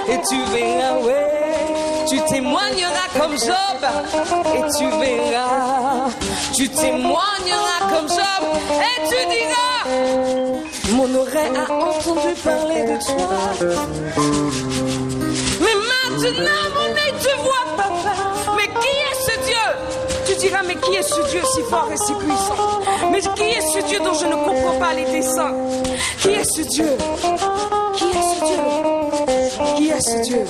Et tu verras, ouais. Tu témoigneras comme Job. Et tu verras. Tu témoigneras comme Job. Et tu diras, mon oreille a entendu parler de toi. Mais maintenant mon œil te voit, papa. Mais qui est ce Dieu? Tu diras, mais qui est ce Dieu si fort et si puissant? Mais qui est ce Dieu dont je ne comprends pas les desseins? Qui est ce Dieu? Qui est ce Dieu? Qui est ce Dieu?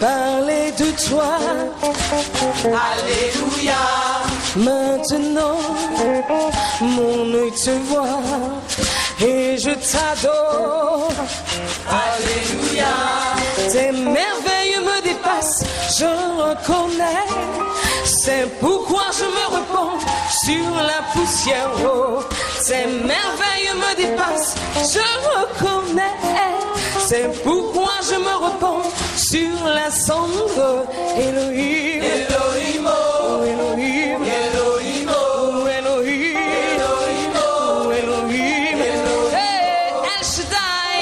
Parler de toi, Alléluia. maintenant mon œil te voit et je t'adore. Alléluia. Tes merveilles me dépassent, je reconnais. C'est pourquoi je me repens sur la poussière. Oh, tes merveilles me dépassent, je reconnais. C'est pourquoi je me repens sur la cendre. Elohim, Elohim, oh Elohim, Elohim, oh Elohim, Elohim, oh Elohim, hey, El Shaddai,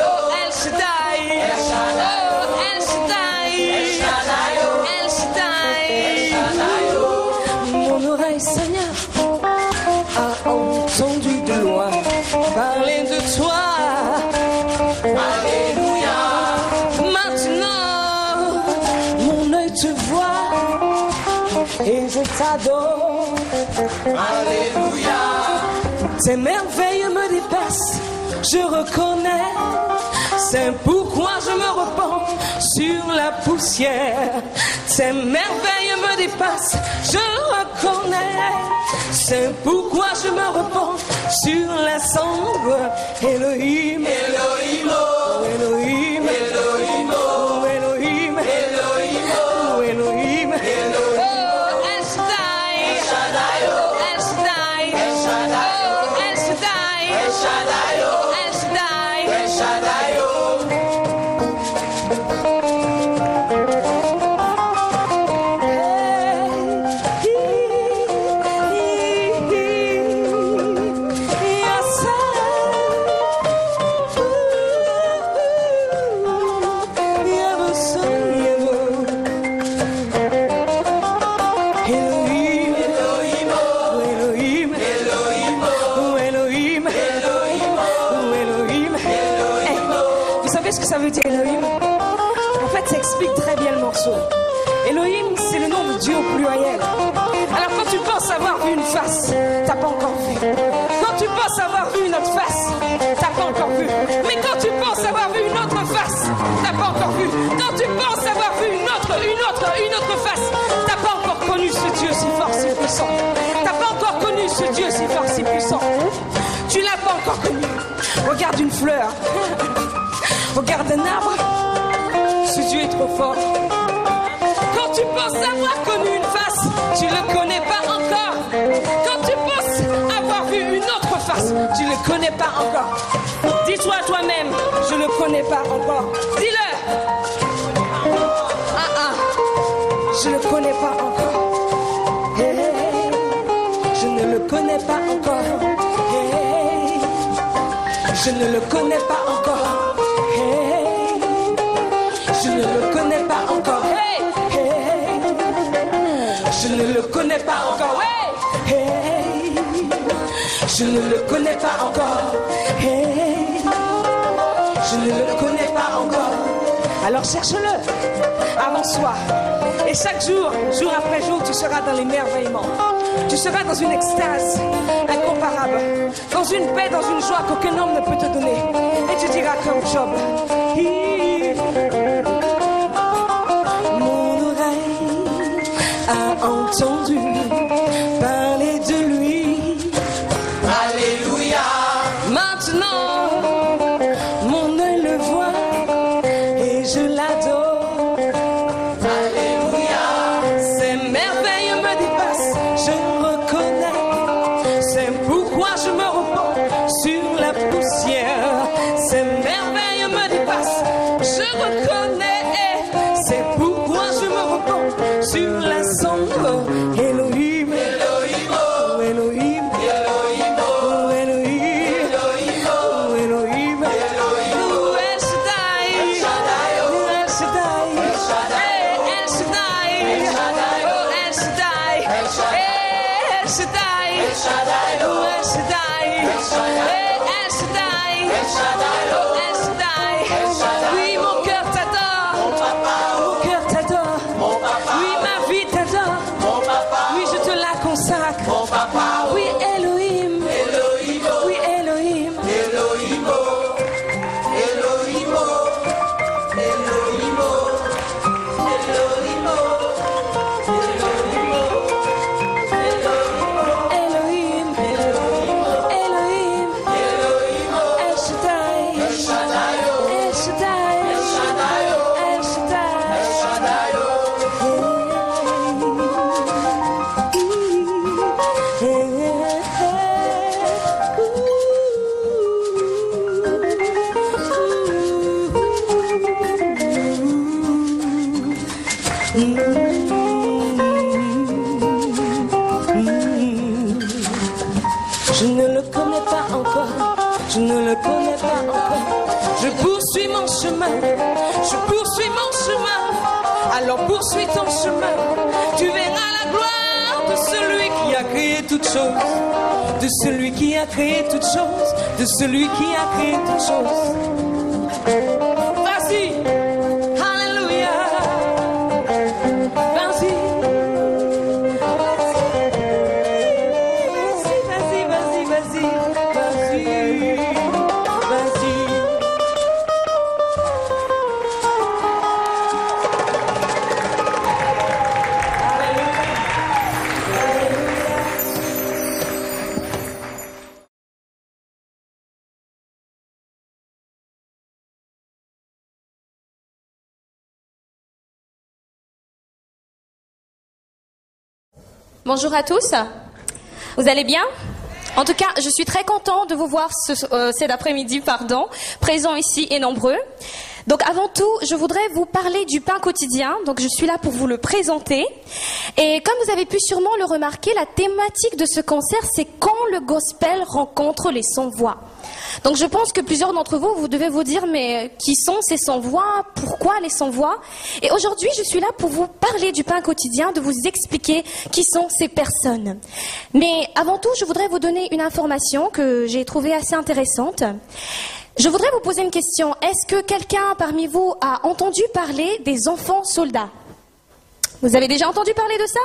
oh El Shaddai, oh El Shaddai, El Shaddai. Mon oreille, Seigneur, a entendu de loin parler de toi. Alléluia. Maintenant, mon œil te voit et je t'adore. Alléluia. Tes merveilles me dépassent, je reconnais. C'est pourquoi je me repens sur la poussière. Tes merveilles me dépassent, je reconnais. C'est pourquoi je me repens sur la cendre. Elohim, Elohim, oh Elohim, Elohim, oh Elohim, Elohim, oh Elohim, oh El Shaddai, El Shaddai, El Shaddai, El Shaddai, oh El Shaddai, El Shaddai, El Shaddai. El Shaddai. Ce que ça veut dire Elohim? En fait, ça explique très bien le morceau. Elohim, c'est le nom de Dieu au pluriel. Alors quand tu penses avoir vu une face, t'as pas encore vu. Quand tu penses avoir vu une autre face, t'as pas encore vu. Mais quand tu penses avoir vu une autre face, t'as pas encore vu. Quand tu penses avoir vu une autre face, t'as pas encore connu ce Dieu si fort, si puissant. T'as pas encore connu ce Dieu si fort, si puissant. Tu l'as pas encore connu. Regarde une fleur. Regarde un arbre, ce Dieu est trop fort. Quand tu penses avoir connu une face, tu ne le connais pas encore. Quand tu penses avoir vu une autre face, tu ne le connais pas encore. Dis-toi toi-même, je ne le connais pas encore. Dis-le. Je ne le connais pas encore. Hey, je ne le connais pas encore. Hey, je ne le connais pas encore. Je ne le connais pas encore. Hey, hey. Je ne le connais pas encore. Hey, hey. Je ne le connais pas encore. Hey. Je ne le connais pas encore. Alors cherche-le avant soi. Et chaque jour, jour après jour, tu seras dans l'émerveillement. Tu seras dans une extase incomparable, dans une paix, dans une joie qu'aucun homme ne peut te donner. Et tu diras comme Job. Mon oreille a entendu parler de lui. Alléluia. Maintenant, mon œil le voit et je l'adore. Alléluia. Ses merveilles me dépassent, je reconnais. C'est pourquoi je me repens sur la poussière. Ses merveilles me dépassent, je reconnais. C'est pourquoi je me repens sur la sombre. Elohim, Elohim, oh Elohim, Elohim, oh Elohim, oh Elohim, oh El Shaddai, El Shaddai, El Shaddai, oh El Shaddai, El Shaddai, oh El Shaddai, El Shaddai, oh El Shaddai. Oui, mon cœur t'adore, mon cœur t'adore, oui, ma vie t'adore, oui, je te la consacre, mon papa, oui, Elohim, Elohim, oui, Elohim. Elohim, Elohim, Elohim, Elohim, Elohim, El Shaddai, El Shaddai, El Shaddai, Je ne le connais pas encore, je ne le connais pas encore. Je poursuis mon chemin, je poursuis mon chemin. Alors poursuis ton chemin, tu verras la gloire de celui qui a créé toutes choses, de celui qui a créé toutes choses, de celui qui a créé toutes choses. Vas-y, Alléluia. Vas-y. Vas-y, vas-y, vas-y, vas-y, vas-y. Bonjour à tous, vous allez bien? En tout cas, je suis très content de vous voir cet après-midi, présents ici et nombreux. Donc avant tout, je voudrais vous parler du pain quotidien, donc je suis là pour vous le présenter. Et comme vous avez pu sûrement le remarquer, la thématique de ce concert, c'est quand le gospel rencontre les sans-voix. Donc je pense que plusieurs d'entre vous, vous devez vous dire, mais qui sont ces sans-voix? Pourquoi les sans-voix? Et aujourd'hui, je suis là pour vous parler du pain quotidien, de vous expliquer qui sont ces personnes. Mais avant tout, je voudrais vous donner une information que j'ai trouvée assez intéressante. Je voudrais vous poser une question. Est-ce que quelqu'un parmi vous a entendu parler des enfants soldats? Vous avez déjà entendu parler de ça?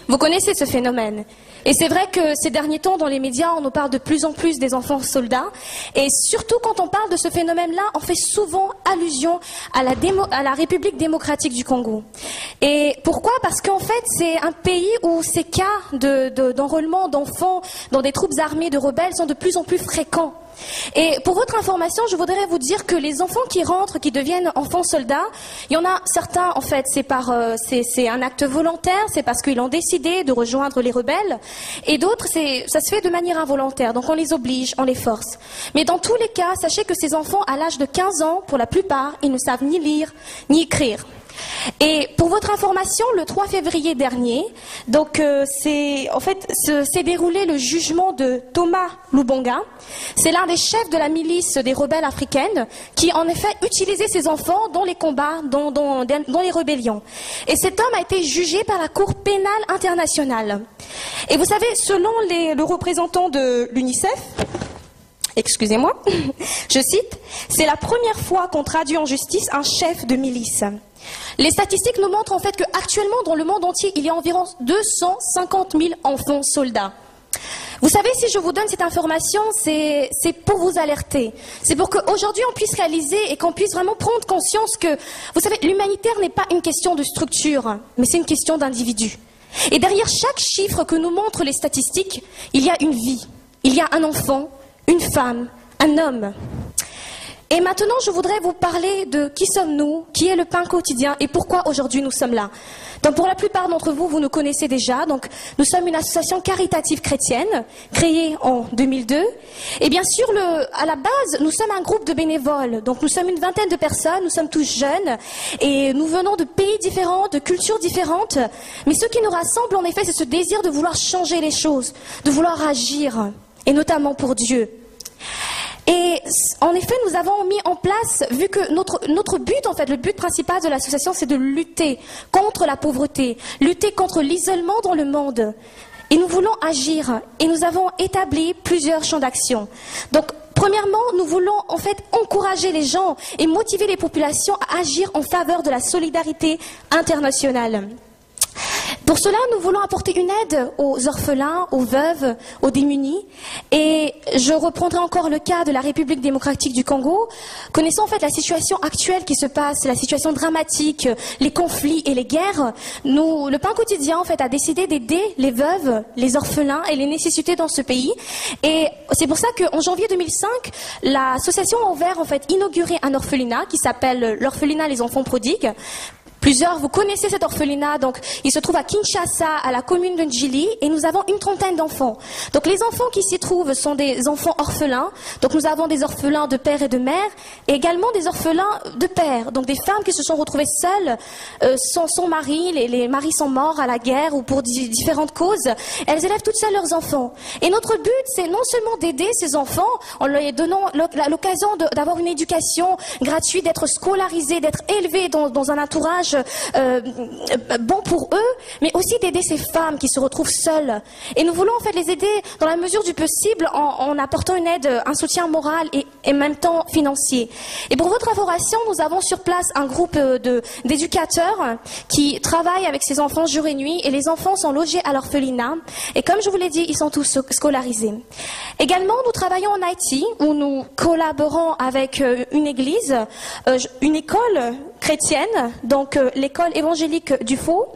Vous connaissez ce phénomène. Et c'est vrai que ces derniers temps, dans les médias, on nous parle de plus en plus des enfants soldats. Et surtout, quand on parle de ce phénomène-là, on fait souvent allusion à la République démocratique du Congo. Et pourquoi? Parce qu'en fait, c'est un pays où ces cas d'enrôlement d'enfants dans des troupes armées de rebelles sont de plus en plus fréquents. Et pour votre information, je voudrais vous dire que les enfants qui rentrent, qui deviennent enfants soldats, il y en a certains, en fait, c'est un acte volontaire, c'est parce qu'ils ont décidé de rejoindre les rebelles, et d'autres, ça se fait de manière involontaire, donc on les oblige, on les force. Mais dans tous les cas, sachez que ces enfants, à l'âge de 15 ans, pour la plupart, ils ne savent ni lire, ni écrire. Et pour votre information, le 3 février dernier, donc s'est déroulé le jugement de Thomas Lubonga. C'est l'un des chefs de la milice des rebelles africaines qui, en effet, utilisait ses enfants dans les combats, dans les rébellions. Et cet homme a été jugé par la Cour pénale internationale. Et vous savez, selon le représentant de l'UNICEF, excusez-moi, je cite, « C'est la première fois qu'on traduit en justice un chef de milice. » Les statistiques nous montrent en fait qu'actuellement dans le monde entier, il y a environ 250 000 enfants soldats. Vous savez, si je vous donne cette information, c'est pour vous alerter. C'est pour qu'aujourd'hui on puisse réaliser et qu'on puisse vraiment prendre conscience que, vous savez, l'humanitaire n'est pas une question de structure, mais c'est une question d'individu. Et derrière chaque chiffre que nous montrent les statistiques, il y a une vie, il y a un enfant, une femme, un homme. Et maintenant, je voudrais vous parler de qui sommes-nous, qui est le pain quotidien et pourquoi aujourd'hui nous sommes là. Donc pour la plupart d'entre vous, vous nous connaissez déjà. Donc nous sommes une association caritative chrétienne créée en 2002. Et bien sûr, à la base, nous sommes un groupe de bénévoles. Donc nous sommes une vingtaine de personnes, nous sommes tous jeunes et nous venons de pays différents, de cultures différentes. Mais ce qui nous rassemble en effet, c'est ce désir de vouloir changer les choses, de vouloir agir, et notamment pour Dieu. Et en effet, nous avons mis en place, vu que notre but, en fait, le but principal de l'association, c'est de lutter contre la pauvreté, lutter contre l'isolement dans le monde. Et nous voulons agir. Et nous avons établi plusieurs champs d'action. Donc, premièrement, nous voulons en fait encourager les gens et motiver les populations à agir en faveur de la solidarité internationale. Pour cela, nous voulons apporter une aide aux orphelins, aux veuves, aux démunis. Et je reprendrai encore le cas de la République démocratique du Congo. Connaissant en fait la situation actuelle qui se passe, la situation dramatique, les conflits et les guerres, le pain quotidien en fait a décidé d'aider les veuves, les orphelins et les nécessités dans ce pays. Et c'est pour ça qu'en janvier 2005, l'association a ouvert en fait inauguré un orphelinat qui s'appelle l'orphelinat Les Enfants Prodigues. Plusieurs, vous connaissez cet orphelinat, donc il se trouve à Kinshasa, à la commune de Ndjili, et nous avons une trentaine d'enfants. Donc les enfants qui s'y trouvent sont des enfants orphelins, donc nous avons des orphelins de père et de mère, et également des orphelins de père, donc des femmes qui se sont retrouvées seules, sans son mari, les maris sont morts à la guerre ou pour différentes causes, elles élèvent toutes seules leurs enfants. Et notre but, c'est non seulement d'aider ces enfants, en leur donnant l'occasion d'avoir une éducation gratuite, d'être scolarisés, d'être élevés dans un entourage bon pour eux, mais aussi d'aider ces femmes qui se retrouvent seules. Et nous voulons en fait les aider dans la mesure du possible en apportant une aide, un soutien moral et en même temps financier. Et pour votre information, nous avons sur place un groupe d'éducateurs qui travaillent avec ces enfants jour et nuit, et les enfants sont logés à l'orphelinat. Et comme je vous l'ai dit, ils sont tous scolarisés. Également, nous travaillons en Haïti, où nous collaborons avec une église, une école chrétienne, donc l'école évangélique du Faux,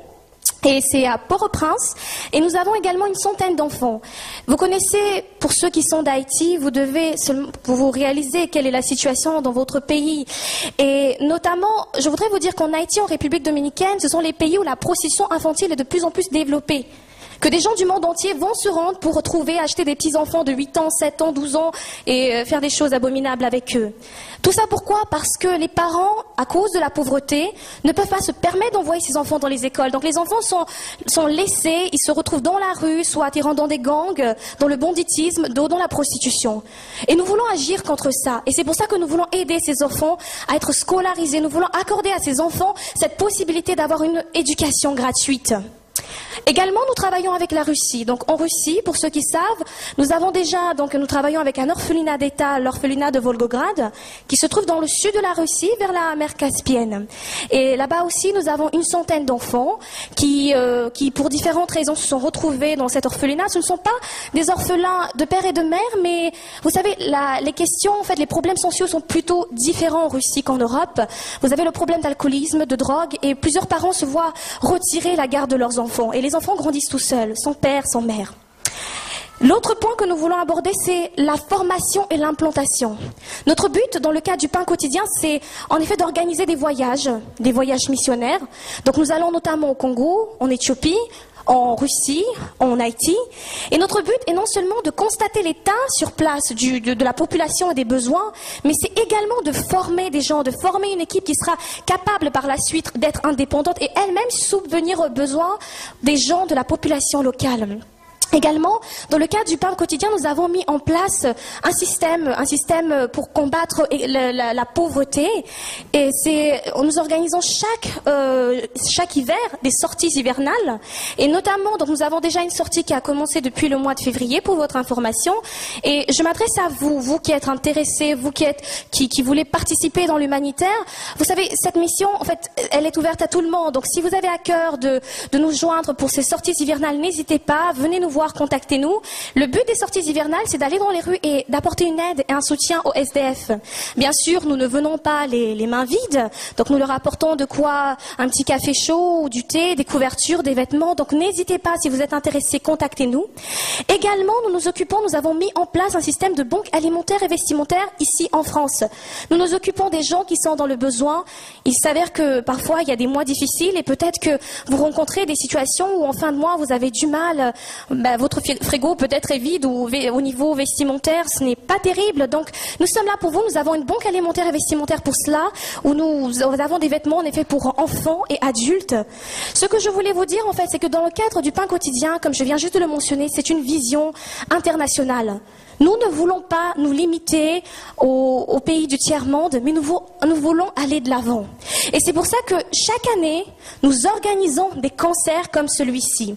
et c'est à Port-au-Prince, et nous avons également une centaine d'enfants. Vous connaissez, pour ceux qui sont d'Haïti, vous devez vous réaliser quelle est la situation dans votre pays. Et notamment, je voudrais vous dire qu'en Haïti, en République dominicaine, ce sont les pays où la prostitution infantile est de plus en plus développée. Que des gens du monde entier vont se rendre pour retrouver, acheter des petits-enfants de 8 ans, 7 ans, 12 ans et faire des choses abominables avec eux. Tout ça pourquoi? Parce que les parents, à cause de la pauvreté, ne peuvent pas se permettre d'envoyer ces enfants dans les écoles. Donc les enfants sont laissés, ils se retrouvent dans la rue, soit attirant dans des gangs, dans le banditisme, dans la prostitution. Et nous voulons agir contre ça. Et c'est pour ça que nous voulons aider ces enfants à être scolarisés. Nous voulons accorder à ces enfants cette possibilité d'avoir une éducation gratuite. Également, nous travaillons avec la Russie. Donc, en Russie, pour ceux qui savent, nous travaillons avec un orphelinat d'État, l'orphelinat de Volgograd, qui se trouve dans le sud de la Russie, vers la mer Caspienne. Et là-bas aussi, nous avons une centaine d'enfants qui, pour différentes raisons, se sont retrouvés dans cet orphelinat. Ce ne sont pas des orphelins de père et de mère, mais vous savez, les questions, en fait, les problèmes sociaux sont plutôt différents en Russie qu'en Europe. Vous avez le problème d'alcoolisme, de drogue, et plusieurs parents se voient retirer la garde de leurs enfants. Et les enfants grandissent tout seuls, sans père, sans mère. L'autre point que nous voulons aborder, c'est la formation et l'implantation. Notre but, dans le cadre du pain quotidien, c'est en effet d'organiser des voyages missionnaires. Donc nous allons notamment au Congo, en Éthiopie, en Russie, en Haïti. Et notre but est non seulement de constater l'état sur place de la population et des besoins, mais c'est également de former des gens, de former une équipe qui sera capable par la suite d'être indépendante et elle-même subvenir aux besoins des gens de la population locale. Également, dans le cadre du pain quotidien, nous avons mis en place un système pour combattre la pauvreté. Et nous organisons chaque hiver des sorties hivernales. Et notamment, donc nous avons déjà une sortie qui a commencé depuis le mois de février, pour votre information. Et je m'adresse à vous qui êtes intéressés, vous qui voulez participer dans l'humanitaire. Vous savez, cette mission, en fait, elle est ouverte à tout le monde. Donc, si vous avez à cœur de nous joindre pour ces sorties hivernales, n'hésitez pas, venez nous voir, contactez-nous. Le but des sorties hivernales, c'est d'aller dans les rues et d'apporter une aide et un soutien aux SDF. Bien sûr, nous ne venons pas les mains vides, donc nous leur apportons de quoi, un petit café chaud, ou du thé, des couvertures, des vêtements. Donc n'hésitez pas, si vous êtes intéressés, contactez-nous. Également, nous avons mis en place un système de banque alimentaire et vestimentaire ici en France. Nous nous occupons des gens qui sont dans le besoin. Il s'avère que parfois il y a des mois difficiles et peut-être que vous rencontrez des situations où en fin de mois vous avez du mal, votre frigo peut-être est vide ou au niveau vestimentaire, ce n'est pas terrible. Donc nous sommes là pour vous, nous avons une banque alimentaire et vestimentaire pour cela, où nous avons des vêtements en effet pour enfants et adultes. Ce que je voulais vous dire en fait, c'est que dans le cadre du pain quotidien, comme je viens juste de le mentionner, c'est une vision internationale. Nous ne voulons pas nous limiter aux pays du tiers-monde, mais nous voulons aller de l'avant. Et c'est pour ça que chaque année, nous organisons des concerts comme celui-ci.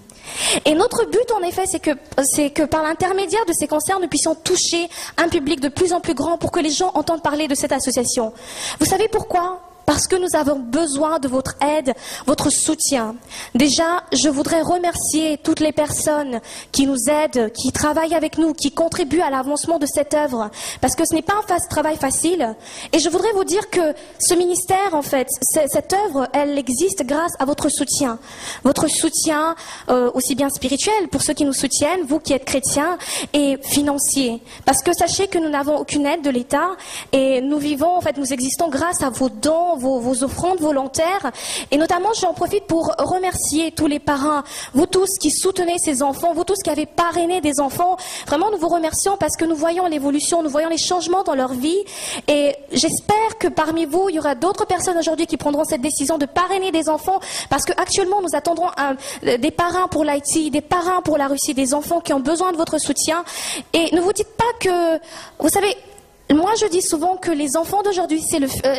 Et notre but, en effet, c'est que par l'intermédiaire de ces concerts, nous puissions toucher un public de plus en plus grand pour que les gens entendent parler de cette association. Vous savez pourquoi ? Parce que nous avons besoin de votre aide, votre soutien. Déjà, je voudrais remercier toutes les personnes qui nous aident, qui travaillent avec nous, qui contribuent à l'avancement de cette œuvre. Parce que ce n'est pas un travail facile. Et je voudrais vous dire que ce ministère, en fait, cette œuvre, elle existe grâce à votre soutien. Votre soutien aussi bien spirituel, pour ceux qui nous soutiennent, vous qui êtes chrétiens, et financier. Parce que sachez que nous n'avons aucune aide de l'État et nous vivons, en fait, nous existons grâce à vos dons, vos offrandes volontaires. Et notamment, j'en profite pour remercier tous les parrains, vous tous qui soutenez ces enfants, vous tous qui avez parrainé des enfants. Vraiment, nous vous remercions parce que nous voyons l'évolution, nous voyons les changements dans leur vie. Et j'espère que parmi vous, il y aura d'autres personnes aujourd'hui qui prendront cette décision de parrainer des enfants, parce qu'actuellement, nous attendrons des parrains pour l'Haïti, des parrains pour la Russie, des enfants qui ont besoin de votre soutien. Et ne vous dites pas que, vous savez, moi, je dis souvent que les enfants d'aujourd'hui,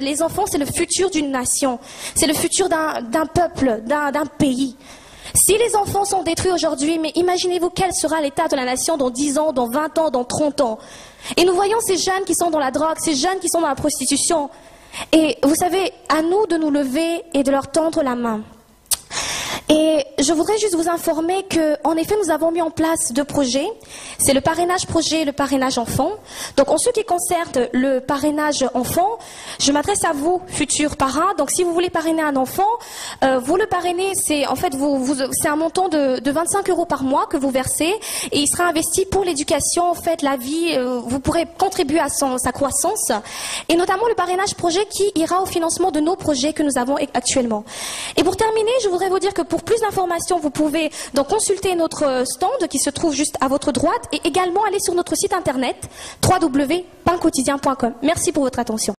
les enfants, c'est le futur d'une nation. C'est le futur d'un peuple, d'un pays. Si les enfants sont détruits aujourd'hui, mais imaginez-vous quel sera l'état de la nation dans 10 ans, dans 20 ans, dans 30 ans. Et nous voyons ces jeunes qui sont dans la drogue, ces jeunes qui sont dans la prostitution. Et vous savez, à nous de nous lever et de leur tendre la main. Et je voudrais juste vous informer qu'en effet, nous avons mis en place 2 projets. C'est le parrainage projet et le parrainage enfant. Donc, en ce qui concerne le parrainage enfant, je m'adresse à vous, futurs parrains. Donc, si vous voulez parrainer un enfant, vous le parrainez, c'est en fait, c'est un montant de 25 € par mois que vous versez, et il sera investi pour l'éducation, en fait, la vie. Vous pourrez contribuer à sa croissance, et notamment le parrainage projet qui ira au financement de nos projets que nous avons actuellement. Et pour terminer, je voudrais vous dire que pour plus d'informations, vous pouvez donc consulter notre stand qui se trouve juste à votre droite, et également aller sur notre site internet www.painquotidien.com. Merci pour votre attention.